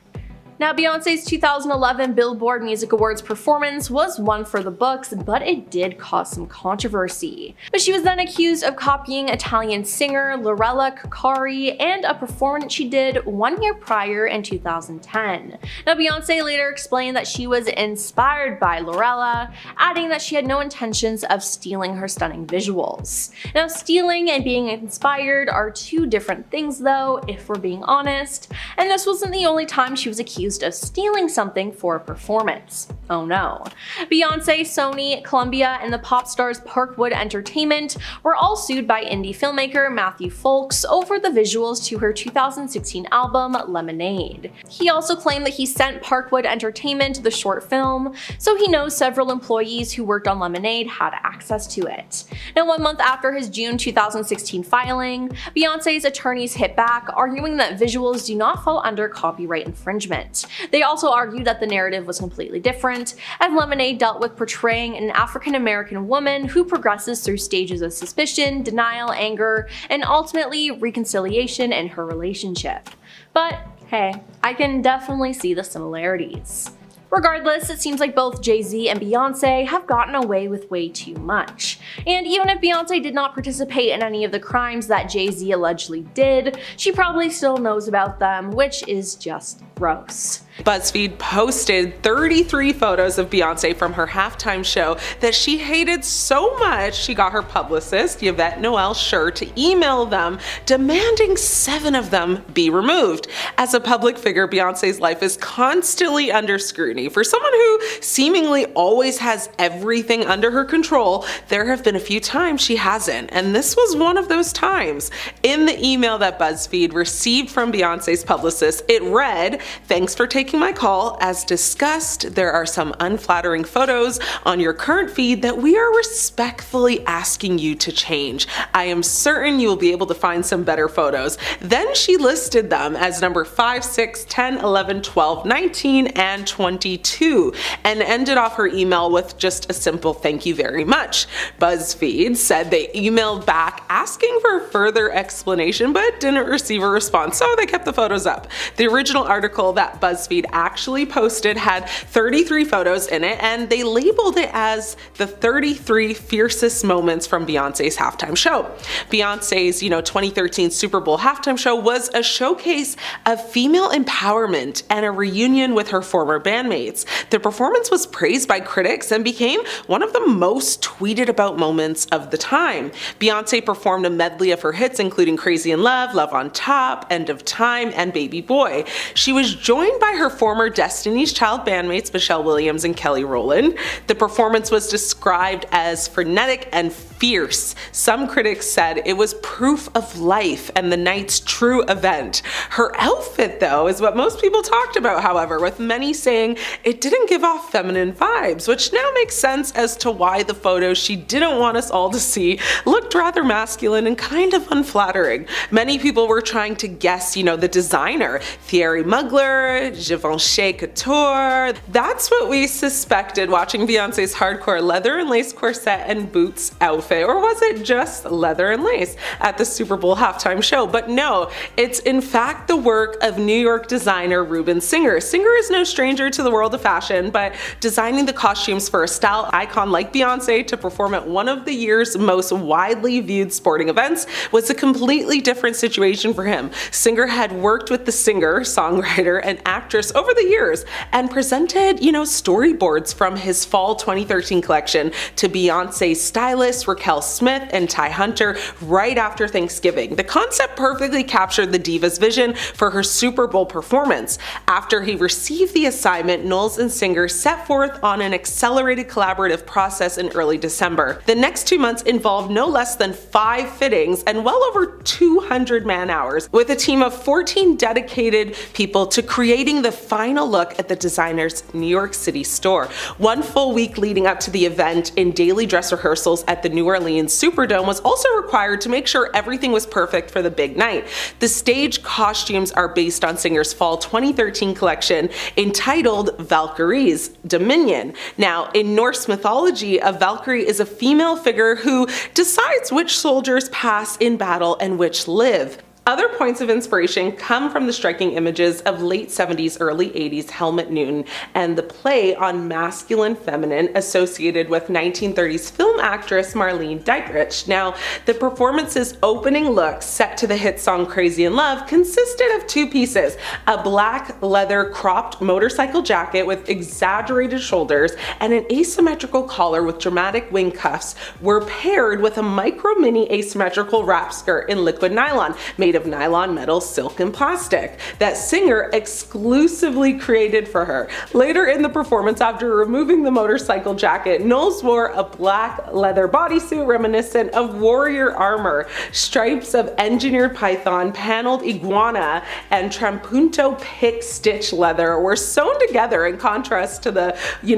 Now, Beyonce's 2011 Billboard Music Awards performance was one for the books, but it did cause some controversy. But she was then accused of copying Italian singer Lorella Cuccari and a performance she did 1 year prior in 2010. Now, Beyonce later explained that she was inspired by Lorella, adding that she had no intentions of stealing her stunning visuals. Now, stealing and being inspired are two different things though, if we're being honest, and this wasn't the only time she was accused of stealing something for a performance. Oh no. Beyonce, Sony, Columbia, and the pop stars Parkwood Entertainment were all sued by indie filmmaker Matthew Folks over the visuals to her 2016 album Lemonade. He also claimed that he sent Parkwood Entertainment the short film, so he knows several employees who worked on Lemonade had access to it. Now, 1 month after his June 2016 filing, Beyonce's attorneys hit back, arguing that visuals do not fall under copyright infringement. They also argued that the narrative was completely different, as Lemonade dealt with portraying an African-American woman who progresses through stages of suspicion, denial, anger, and ultimately reconciliation in her relationship. But hey, I can definitely see the similarities. Regardless, it seems like both Jay-Z and Beyonce have gotten away with way too much. And even if Beyonce did not participate in any of the crimes that Jay-Z allegedly did, she probably still knows about them, which is just gross. BuzzFeed posted 33 photos of Beyonce from her halftime show that she hated so much she got her publicist, Yvette Noel Schur, to email them, demanding 7 of them be removed. As a public figure, Beyonce's life is constantly under scrutiny. For someone who seemingly always has everything under her control, there have been a few times she hasn't, and this was one of those times. In the email that BuzzFeed received from Beyonce's publicist, it read, "Thanks for taking my call. As discussed, there are some unflattering photos on your current feed that we are respectfully asking you to change. I am certain you will be able to find some better photos." Then she listed them as number 5, 6, 10, 11, 12, 19, and 22, and ended off her email with just a simple "thank you very much." BuzzFeed said they emailed back asking for further explanation but didn't receive a response, so they kept the photos up. The original article that BuzzFeed actually posted had 33 photos in it, and they labeled it as the 33 fiercest moments from Beyonce's halftime show. Beyonce's, 2013 Super Bowl halftime show was a showcase of female empowerment and a reunion with her former bandmates. The performance was praised by critics and became one of the most tweeted about moments of the time. Beyonce performed a medley of her hits, including Crazy in Love, Love on Top, End of Time, and Baby Boy. She was joined by her former Destiny's Child bandmates Michelle Williams and Kelly Rowland. The performance was described as frenetic and fierce. Some critics said it was proof of life and the night's true event. Her outfit, though, is what most people talked about, however, with many saying it didn't give off feminine vibes, which now makes sense as to why the photos she didn't want us all to see looked rather masculine and kind of unflattering. Many people were trying to guess, the designer, Thierry Mugler, Givenchy Couture. That's what we suspected watching Beyonce's hardcore leather and lace corset and boots outfit, or was it just leather and lace at the Super Bowl halftime show? But no, it's in fact the work of New York designer Ruben Singer. Singer is no stranger to the world of fashion, but designing the costumes for a style icon like Beyonce to perform at one of the year's most widely viewed sporting events was a completely different situation for him. Singer had worked with the singer, songwriter, and actress over the years and presented, storyboards from his fall 2013 collection to Beyonce's stylist, Raquel Smith and Ty Hunter right after Thanksgiving. The concept perfectly captured the diva's vision for her Super Bowl performance. After he received the assignment, Knowles and Singer set forth on an accelerated collaborative process in early December. The next 2 months involved no less than 5 fittings and well over 200 man-hours, with a team of 14 dedicated people to creating the final look at the designer's New York City store. 1 full week leading up to the event in daily dress rehearsals at the New Orleans Superdome was also required to make sure everything was perfect for the big night. The stage costumes are based on Singer's fall 2013 collection entitled Valkyrie's Dominion. Now, in Norse mythology, a Valkyrie is a female figure who decides which soldiers pass in battle and which live. Other points of inspiration come from the striking images of late 70s, early 80s Helmut Newton and the play on masculine-feminine associated with 1930s film actress Marlene Dietrich. Now, the performance's opening look, set to the hit song Crazy in Love, consisted of 2 pieces. A black leather cropped motorcycle jacket with exaggerated shoulders and an asymmetrical collar with dramatic wing cuffs were paired with a micro-mini asymmetrical wrap skirt in liquid nylon, made of nylon, metal, silk, and plastic that Singer exclusively created for her. Later in the performance, after removing the motorcycle jacket, Knowles wore a black leather bodysuit reminiscent of warrior armor. Stripes of engineered python, paneled iguana, and trampunto pick stitch leather were sewn together in contrast to the,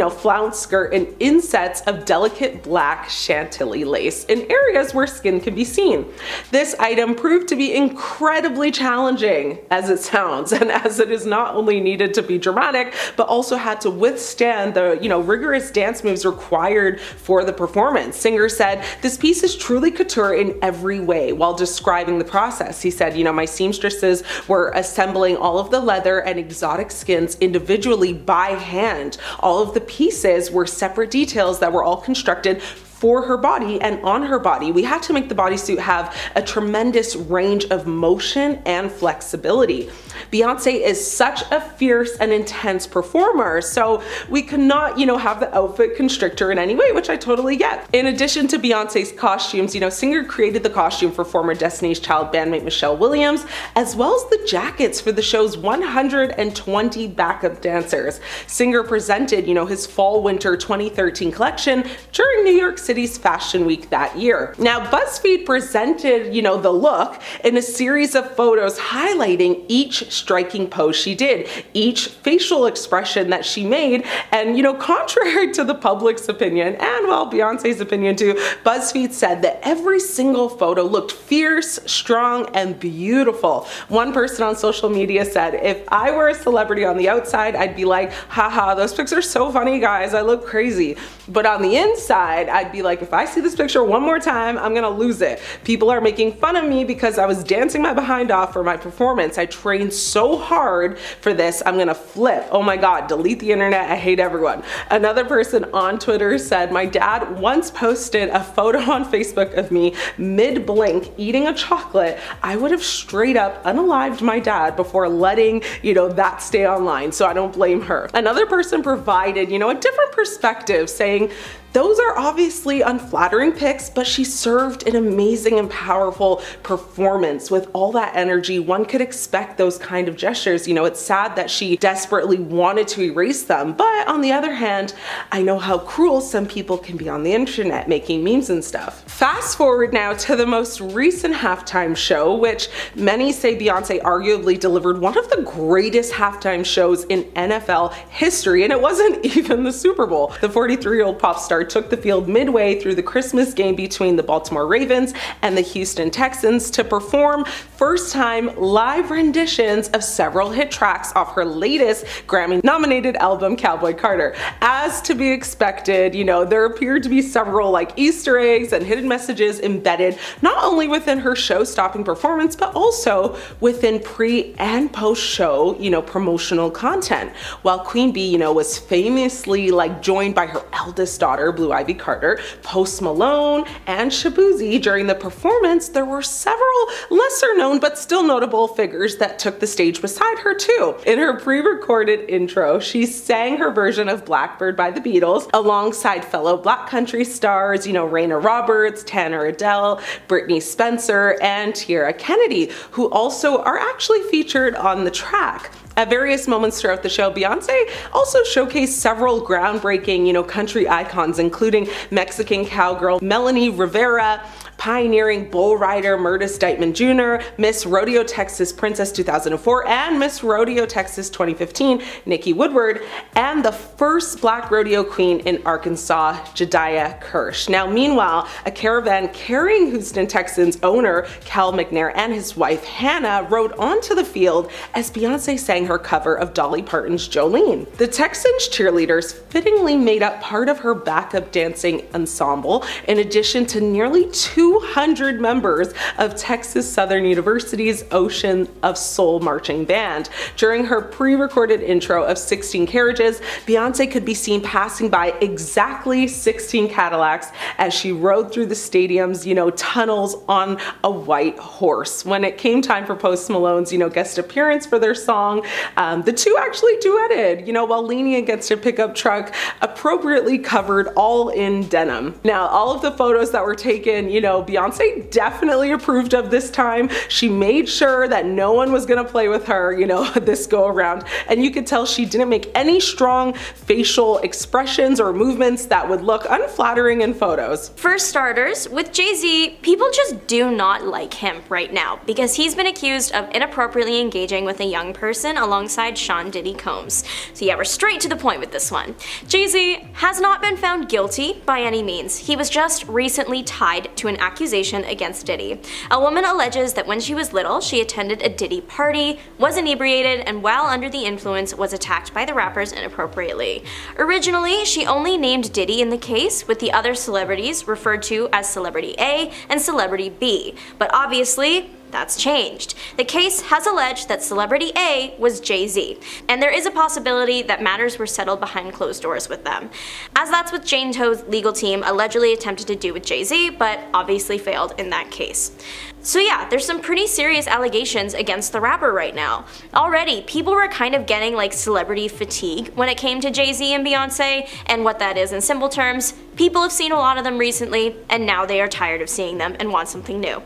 flounce skirt and insets of delicate black chantilly lace in areas where skin could be seen. This item proved to be incredibly challenging, as it sounds, and as it is not only needed to be dramatic, but also had to withstand the, rigorous dance moves required for the performance. Singer said, "This piece is truly couture in every way." While describing the process, he said, "My seamstresses were assembling all of the leather and exotic skins individually by hand. All of the pieces were separate details that were all constructed for her body and on her body. We had to make the bodysuit have a tremendous range of motion and flexibility." Beyonce is such a fierce and intense performer, so we could not, have the outfit constrict her in any way, which I totally get. In addition to Beyonce's costumes, Singer created the costume for former Destiny's Child bandmate Michelle Williams, as well as the jackets for the show's 120 backup dancers. Singer presented, his fall-winter 2013 collection during New York City's Fashion Week that year. Now, BuzzFeed presented, the look in a series of photos highlighting each striking pose she did, each facial expression that she made, and, contrary to the public's opinion, and Beyonce's opinion too, BuzzFeed said that every single photo looked fierce, strong, and beautiful. One person on social media said, "If I were a celebrity on the outside, I'd be like, haha, those pics are so funny, guys, I look crazy. But on the inside, I'd be like, if I see this picture one more time, I'm gonna lose it. People are making fun of me because I was dancing my behind off for my performance. I trained so hard for this, I'm gonna flip. Oh my God, delete the internet, I hate everyone." Another person on Twitter said, "My dad once posted a photo on Facebook of me mid-blink eating a chocolate. I would have straight up unalived my dad before letting, that stay online, so I don't blame her." Another person provided, a different perspective, saying, "Those are obviously unflattering pics, but she served an amazing and powerful performance with all that energy. One could expect those kind of gestures. It's sad that she desperately wanted to erase them, but on the other hand, I know how cruel some people can be on the internet making memes and stuff." Fast forward now to the most recent halftime show, which many say Beyonce arguably delivered one of the greatest halftime shows in NFL history, and it wasn't even the Super Bowl. The 43-year-old pop star took the field midway through the Christmas game between the Baltimore Ravens and the Houston Texans to perform first-time live renditions of several hit tracks off her latest Grammy-nominated album, Cowboy Carter. As to be expected, there appeared to be several Easter eggs and hidden messages embedded not only within her show-stopping performance, but also within pre- and post-show, promotional content. While Queen Bee, was famously joined by her eldest daughter, choir Blue Ivy Carter, Post Malone, and Shaboozey. During the performance, there were several lesser known but still notable figures that took the stage beside her too. In her pre-recorded intro, she sang her version of Blackbird by the Beatles alongside fellow Black country stars, Raina Roberts, Tanner Adele, Brittany Spencer, and Tiara Kennedy, who also are actually featured on the track. At various moments throughout the show, Beyonce also showcased several groundbreaking, country icons, including Mexican cowgirl Melanie Rivera, pioneering bull rider Murtis Dightman Jr., Miss Rodeo Texas Princess 2004, and Miss Rodeo Texas 2015, Nikki Woodward, and the first Black rodeo queen in Arkansas, Jediah Kirsch. Now, meanwhile, a caravan carrying Houston Texans owner Cal McNair and his wife Hannah rode onto the field as Beyonce sang her cover of Dolly Parton's Jolene. The Texans cheerleaders fittingly made up part of her backup dancing ensemble, in addition to nearly 200 members of Texas Southern University's Ocean of Soul marching band. During her pre-recorded intro of 16 Carriages, Beyonce could be seen passing by exactly 16 Cadillacs as she rode through the stadium's, tunnels on a white horse. When it came time for Post Malone's, guest appearance for their song, the two actually duetted, while leaning against a pickup truck appropriately covered all in denim. Now, all of the photos that were taken, Beyonce definitely approved of this time. She made sure that no one was gonna play with her, this go around. And you could tell she didn't make any strong facial expressions or movements that would look unflattering in photos. For starters, with Jay-Z, people just do not like him right now because he's been accused of inappropriately engaging with a young person alongside Sean Diddy Combs. So yeah, we're straight to the point with this one. Jay-Z has not been found guilty by any means. He was just recently tied to an accusation against Diddy. A woman alleges that when she was little, she attended a Diddy party, was inebriated, and while under the influence was attacked by the rappers inappropriately. Originally, she only named Diddy in the case, with the other celebrities referred to as Celebrity A and Celebrity B, but obviously, that's changed. The case has alleged that Celebrity A was Jay-Z, and there is a possibility that matters were settled behind closed doors with them, as that's what Jane Doe's legal team allegedly attempted to do with Jay-Z, but obviously failed in that case. So yeah, there's some pretty serious allegations against the rapper right now. Already, people were kind of getting like celebrity fatigue when it came to Jay-Z and Beyonce, and what that is in simple terms, people have seen a lot of them recently, and now they are tired of seeing them and want something new.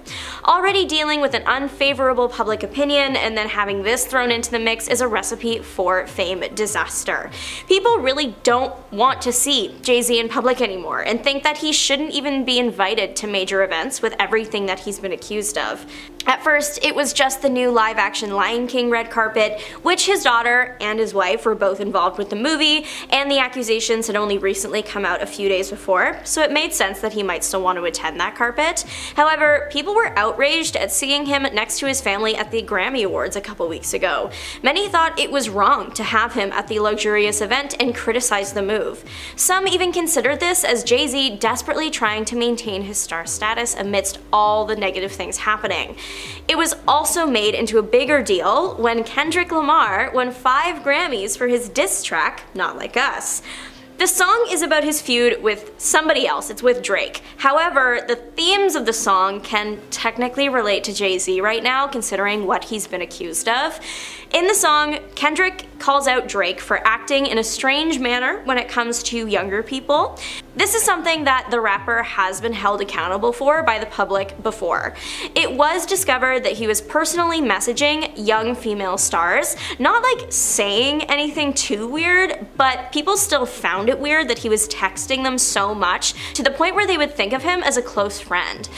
Already dealing with an unfavorable public opinion and then having this thrown into the mix is a recipe for fame disaster. People really don't want to see Jay-Z in public anymore and think that he shouldn't even be invited to major events with everything that he's been accused of. At first, it was just the new live-action Lion King red carpet, which his daughter and his wife were both involved with the movie, and the accusations had only recently come out a few days before, so it made sense that he might still want to attend that carpet. However, people were outraged at seeing him next to his family at the Grammy Awards a couple weeks ago. Many thought it was wrong to have him at the luxurious event and criticized the move. Some even considered this as Jay-Z desperately trying to maintain his star status amidst all the negative things happening. It was also made into a bigger deal when Kendrick Lamar won 5 Grammys for his diss track, Not Like Us. The song is about his feud with somebody else, it's with Drake. However, the themes of the song can technically relate to Jay-Z right now, considering what he's been accused of. In the song, Kendrick calls out Drake for acting in a strange manner when it comes to younger people. This is something that the rapper has been held accountable for by the public before. It was discovered that he was personally messaging young female stars, not like saying anything too weird, but people still found it weird that he was texting them so much to the point where they would think of him as a close friend.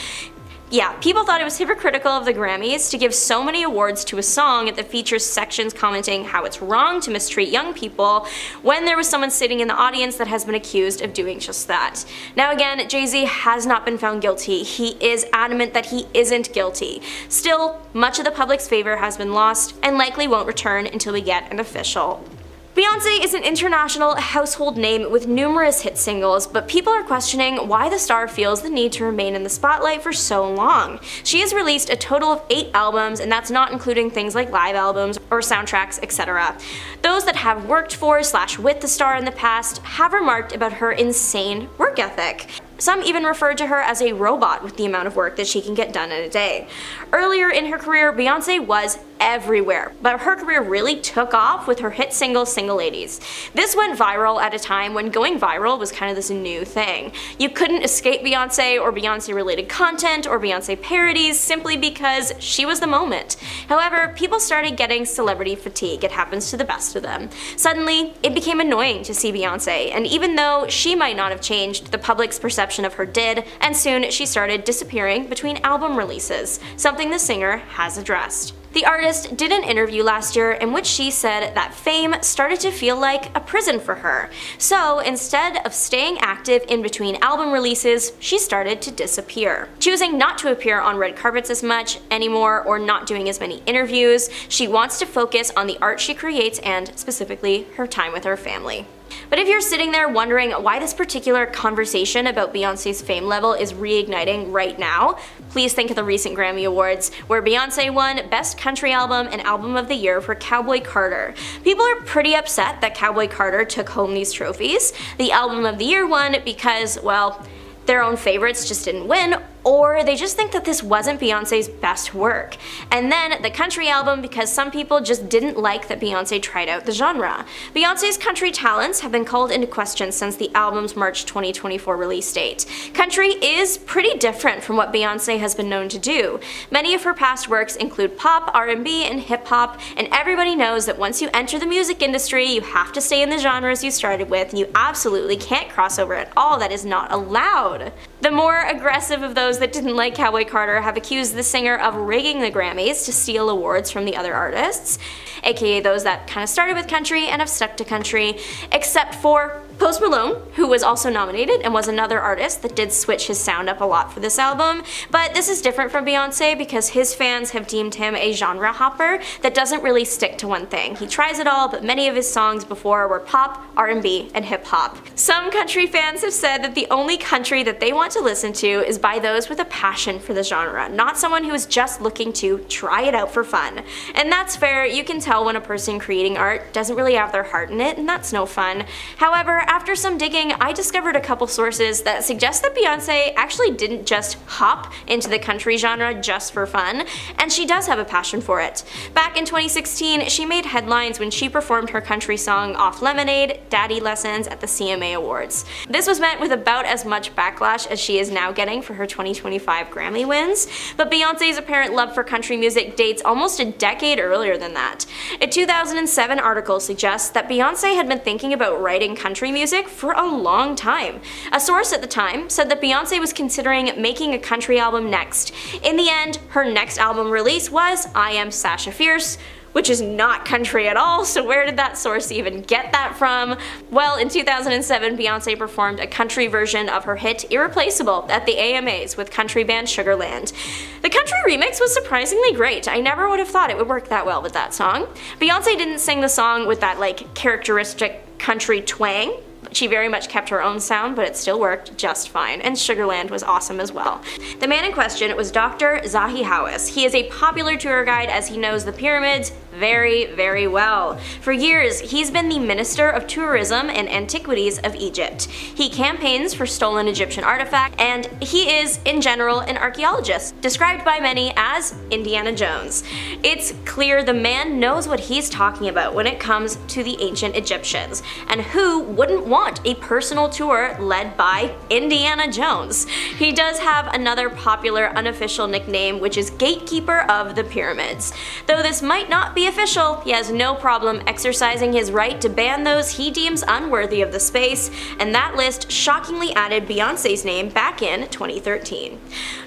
Yeah, people thought it was hypocritical of the Grammys to give so many awards to a song that features sections commenting how it's wrong to mistreat young people when there was someone sitting in the audience that has been accused of doing just that. Now again, Jay-Z has not been found guilty. He is adamant that he isn't guilty. Still, much of the public's favor has been lost and likely won't return until we get an official Beyoncé is an international household name with numerous hit singles, but people are questioning why the star feels the need to remain in the spotlight for so long. She has released a total of 8 albums, and that's not including things like live albums or soundtracks, etc. Those that have worked for / with the star in the past have remarked about her insane work ethic. Some even referred to her as a robot with the amount of work that she can get done in a day. Earlier in her career, Beyoncé was everywhere, but her career really took off with her hit single, Single Ladies. This went viral at a time when going viral was kind of this new thing. You couldn't escape Beyoncé or Beyoncé-related content or Beyoncé parodies simply because she was the moment. However, people started getting celebrity fatigue. It happens to the best of them. Suddenly, it became annoying to see Beyoncé, and even though she might not have changed, the public's perception of her did, and soon she started disappearing between album releases, something the singer has addressed. The artist did an interview last year in which she said that fame started to feel like a prison for her. So instead of staying active in between album releases, she started to disappear. Choosing not to appear on red carpets as much anymore or not doing as many interviews, she wants to focus on the art she creates and specifically her time with her family. But if you're sitting there wondering why this particular conversation about Beyoncé's fame level is reigniting right now, please think of the recent Grammy Awards, where Beyoncé won Best Country Album and Album of the Year for Cowboy Carter. People are pretty upset that Cowboy Carter took home these trophies. The Album of the Year won because, well, their own favorites just didn't win, or they just think that this wasn't Beyoncé's best work. And then the country album because some people just didn't like that Beyoncé tried out the genre. Beyoncé's country talents have been called into question since the album's March 2024 release date. Country is pretty different from what Beyoncé has been known to do. Many of her past works include pop, R&B, and hip-hop, and everybody knows that once you enter the music industry, you have to stay in the genres you started with, and you absolutely can't cross over at all. That is not allowed. The more aggressive of those that didn't like Cowboy Carter have accused the singer of rigging the Grammys to steal awards from the other artists, aka those that kind of started with country and have stuck to country, except for Post Malone, who was also nominated and was another artist that did switch his sound up a lot for this album. But this is different from Beyoncé because his fans have deemed him a genre hopper that doesn't really stick to one thing. He tries it all, but many of his songs before were pop, R&B, and hip hop. Some country fans have said that the only country that they want to listen to is by those with a passion for the genre, not someone who is just looking to try it out for fun. And that's fair. You can tell when a person creating art doesn't really have their heart in it, and that's no fun. However, after some digging, I discovered a couple sources that suggest that Beyoncé actually didn't just hop into the country genre just for fun, and she does have a passion for it. Back in 2016, she made headlines when she performed her country song Off Lemonade, Daddy Lessons at the CMA Awards. This was met with about as much backlash as she is now getting for her 2025 Grammy wins, but Beyoncé's apparent love for country music dates almost a decade earlier than that. A 2007 article suggests that Beyoncé had been thinking about writing country music for a long time. A source at the time said that Beyoncé was considering making a country album next. In the end, her next album release was I Am Sasha Fierce, which is not country at all, so where did that source even get that from? Well, in 2007, Beyoncé performed a country version of her hit Irreplaceable at the AMAs with country band Sugarland. The country remix was surprisingly great. I never would have thought it would work that well with that song. Beyoncé didn't sing the song with that characteristic country twang. She very much kept her own sound, but it still worked just fine, and Sugarland was awesome as well. The man in question was Dr. Zahi Hawass. He is a popular tour guide as he knows the pyramids very, very well. For years, he's been the Minister of Tourism and Antiquities of Egypt. He campaigns for stolen Egyptian artifacts, and he is, in general, an archaeologist, described by many as Indiana Jones. It's clear the man knows what he's talking about when it comes to the ancient Egyptians, and who wouldn't want a personal tour led by Indiana Jones? He does have another popular unofficial nickname, which is Gatekeeper of the Pyramids. Though this might not be official, he has no problem exercising his right to ban those he deems unworthy of the space, and that list shockingly added Beyoncé's name back in 2013.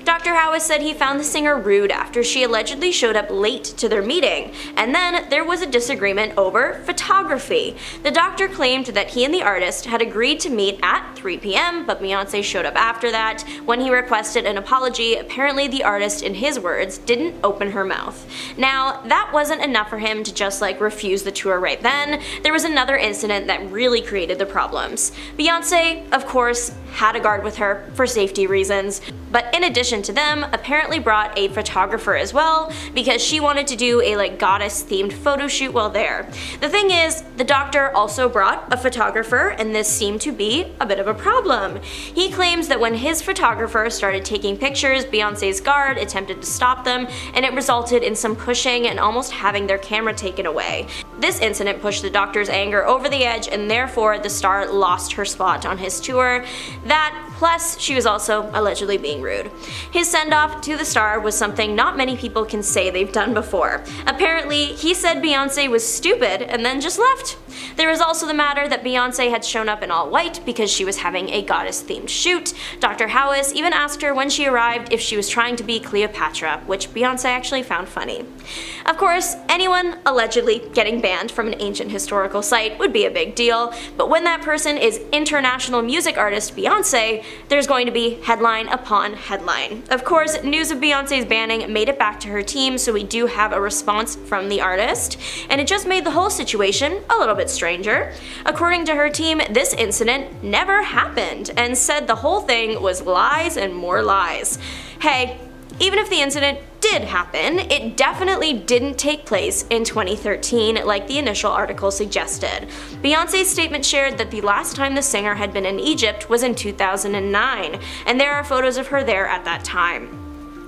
Dr. Hawass said he found the singer rude after she allegedly showed up late to their meeting, and then there was a disagreement over photography. The doctor claimed that he and the artist had agreed to meet at 3 p.m., but Beyonce showed up after that. When he requested an apology, apparently the artist, in his words, didn't open her mouth. Now, that wasn't enough for him to just refuse the tour right then. There was another incident that really created the problems. Beyonce, of course, had a guard with her for safety reasons, but in addition to them, apparently brought a photographer as well because she wanted to do a goddess-themed photo shoot while there. The thing is, the doctor also brought a photographer, and this seemed to be a bit of a problem. He claims that when his photographer started taking pictures, Beyonce's guard attempted to stop them, and it resulted in some pushing and almost having their camera taken away. This incident pushed the doctor's anger over the edge, and therefore the star lost her spot on his tour. That, plus she was also allegedly being rude. His send-off to the star was something not many people can say they've done before. Apparently, he said Beyonce was stupid and then just left. There was also the matter that Beyonce had shown up in all white because she was having a goddess-themed shoot. Dr. House even asked her when she arrived if she was trying to be Cleopatra, which Beyonce actually found funny. Of course, anyone allegedly getting banned from an ancient historical site would be a big deal, but when that person is international music artist Beyonce, there's going to be headline upon headline. Of course, news of Beyonce's banning made it back to her team, so we do have a response from the artist, and it just made the whole situation a little bit stranger. According to her team, this incident never happened, and said the whole thing was lies and more lies. Hey, even if the incident did happen, it definitely didn't take place in 2013 like the initial article suggested. Beyonce's statement shared that the last time the singer had been in Egypt was in 2009, and there are photos of her there at that time.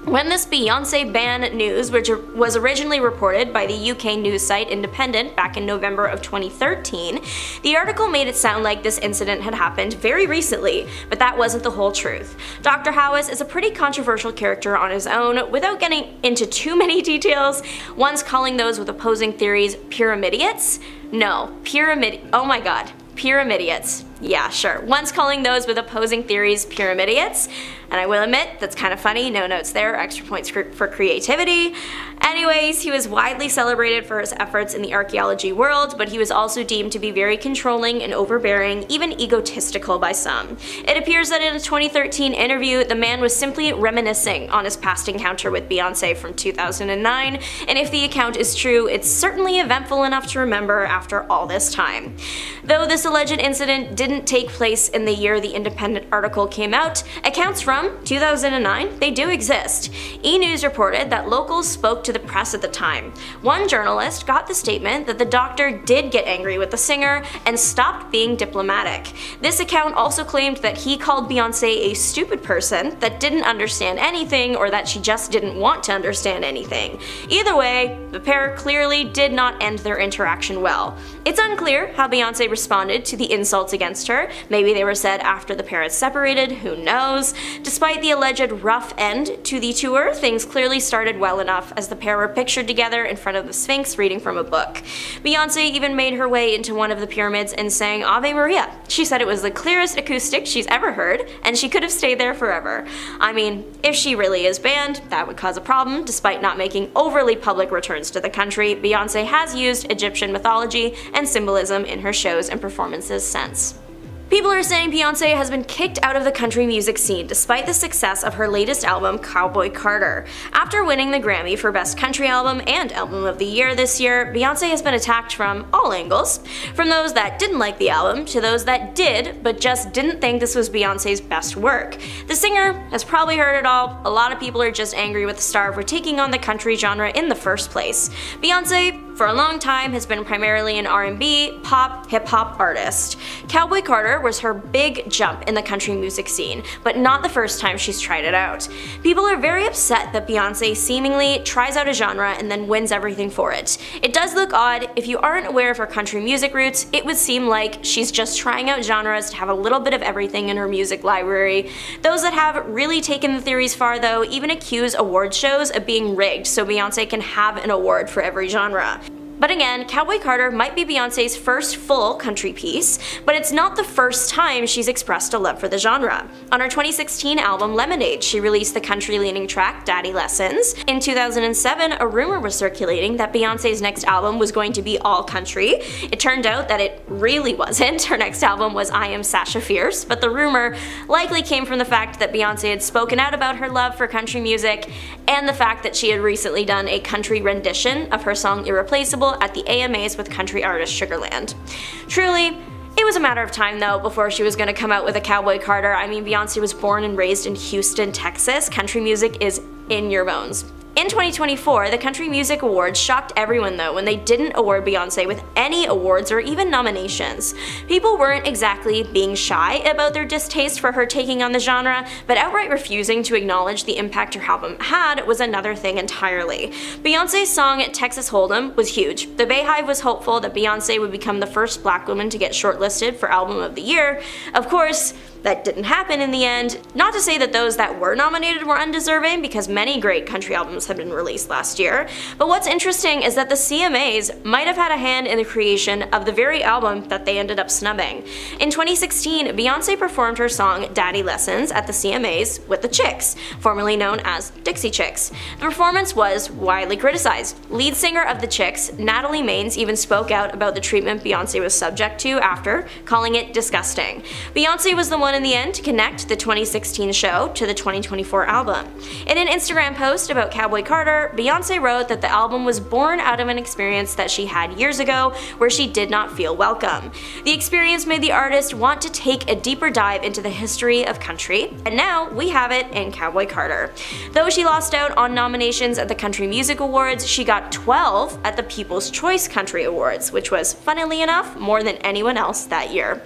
When this Beyonce ban news, which was originally reported by the UK news site Independent back in November of 2013, the article made it sound like this incident had happened very recently, but that wasn't the whole truth. Dr. House is a pretty controversial character on his own, without getting into too many details, once calling those with opposing theories pyramidiates. Oh my god. Pyramidiates. Yeah, sure. Once calling those with opposing theories pyramidiates, and I will admit, that's kind of funny, no notes there, extra points for creativity. Anyways, he was widely celebrated for his efforts in the archaeology world, but he was also deemed to be very controlling and overbearing, even egotistical by some. It appears that in a 2013 interview, the man was simply reminiscing on his past encounter with Beyonce from 2009, and if the account is true, it's certainly eventful enough to remember after all this time. Though this alleged incident didn't take place in the year the Independent article came out, accounts from 2009, they do exist. E! News reported that locals spoke to the press at the time. One journalist got the statement that the doctor did get angry with the singer and stopped being diplomatic. This account also claimed that he called Beyonce a stupid person that didn't understand anything, or that she just didn't want to understand anything. Either way, the pair clearly did not end their interaction well. It's unclear how Beyonce responded to the insults against her. Maybe they were said after the pair had separated, who knows. Despite the alleged rough end to the tour, things clearly started well enough as the pair were pictured together in front of the Sphinx reading from a book. Beyonce even made her way into one of the pyramids and sang Ave Maria. She said it was the clearest acoustic she's ever heard, and she could have stayed there forever. I mean, if she really is banned, that would cause a problem. Despite not making overly public returns to the country, Beyonce has used Egyptian mythology and symbolism in her shows and performances since. People are saying Beyonce has been kicked out of the country music scene despite the success of her latest album, Cowboy Carter. After winning the Grammy for Best Country Album and Album of the Year this year, Beyonce has been attacked from all angles. From those that didn't like the album, to those that did, but just didn't think this was Beyonce's best work. The singer has probably heard it all. A lot of people are just angry with the star for taking on the country genre in the first place. Beyonce, for a long time, has been primarily an R&B, pop, hip-hop artist. Cowboy Carter was her big jump in the country music scene, but not the first time she's tried it out. People are very upset that Beyonce seemingly tries out a genre and then wins everything for it. It does look odd. If you aren't aware of her country music roots, it would seem like she's just trying out genres to have a little bit of everything in her music library. Those that have really taken the theories far, though, even accuse award shows of being rigged so Beyonce can have an award for every genre. But again, Cowboy Carter might be Beyonce's first full country piece, but it's not the first time she's expressed a love for the genre. On her 2016 album Lemonade, she released the country-leaning track Daddy Lessons. In 2007, a rumor was circulating that Beyonce's next album was going to be all country. It turned out that it really wasn't. Her next album was I Am Sasha Fierce, but the rumor likely came from the fact that Beyonce had spoken out about her love for country music and the fact that she had recently done a country rendition of her song Irreplaceable at the AMAs with country artist Sugarland. Truly, it was a matter of time though before she was going to come out with a Cowboy Carter. I mean, Beyonce was born and raised in Houston, Texas. Country music is in your bones. In 2024, the Country Music Awards shocked everyone though when they didn't award Beyonce with any awards or even nominations. People weren't exactly being shy about their distaste for her taking on the genre, but outright refusing to acknowledge the impact her album had was another thing entirely. Beyonce's song Texas Hold'em was huge. The BeyHive was hopeful that Beyonce would become the first black woman to get shortlisted for Album of the Year. Of course, that didn't happen in the end. Not to say that those that were nominated were undeserving, because many great country albums have been released last year, but what's interesting is that the CMAs might have had a hand in the creation of the very album that they ended up snubbing. In 2016, Beyonce performed her song Daddy Lessons at the CMAs with the Chicks, formerly known as Dixie Chicks. The performance was widely criticized. Lead singer of the Chicks, Natalie Maines, even spoke out about the treatment Beyonce was subject to after, calling it disgusting. Beyonce was the one in the end to connect the 2016 show to the 2024 album. In an Instagram post about Cowboy Carter, Beyonce wrote that the album was born out of an experience that she had years ago where she did not feel welcome. The experience made the artist want to take a deeper dive into the history of country, and now we have it in Cowboy Carter. Though she lost out on nominations at the Country Music Awards, she got 12 at the People's Choice Country Awards, which was, funnily enough, more than anyone else that year.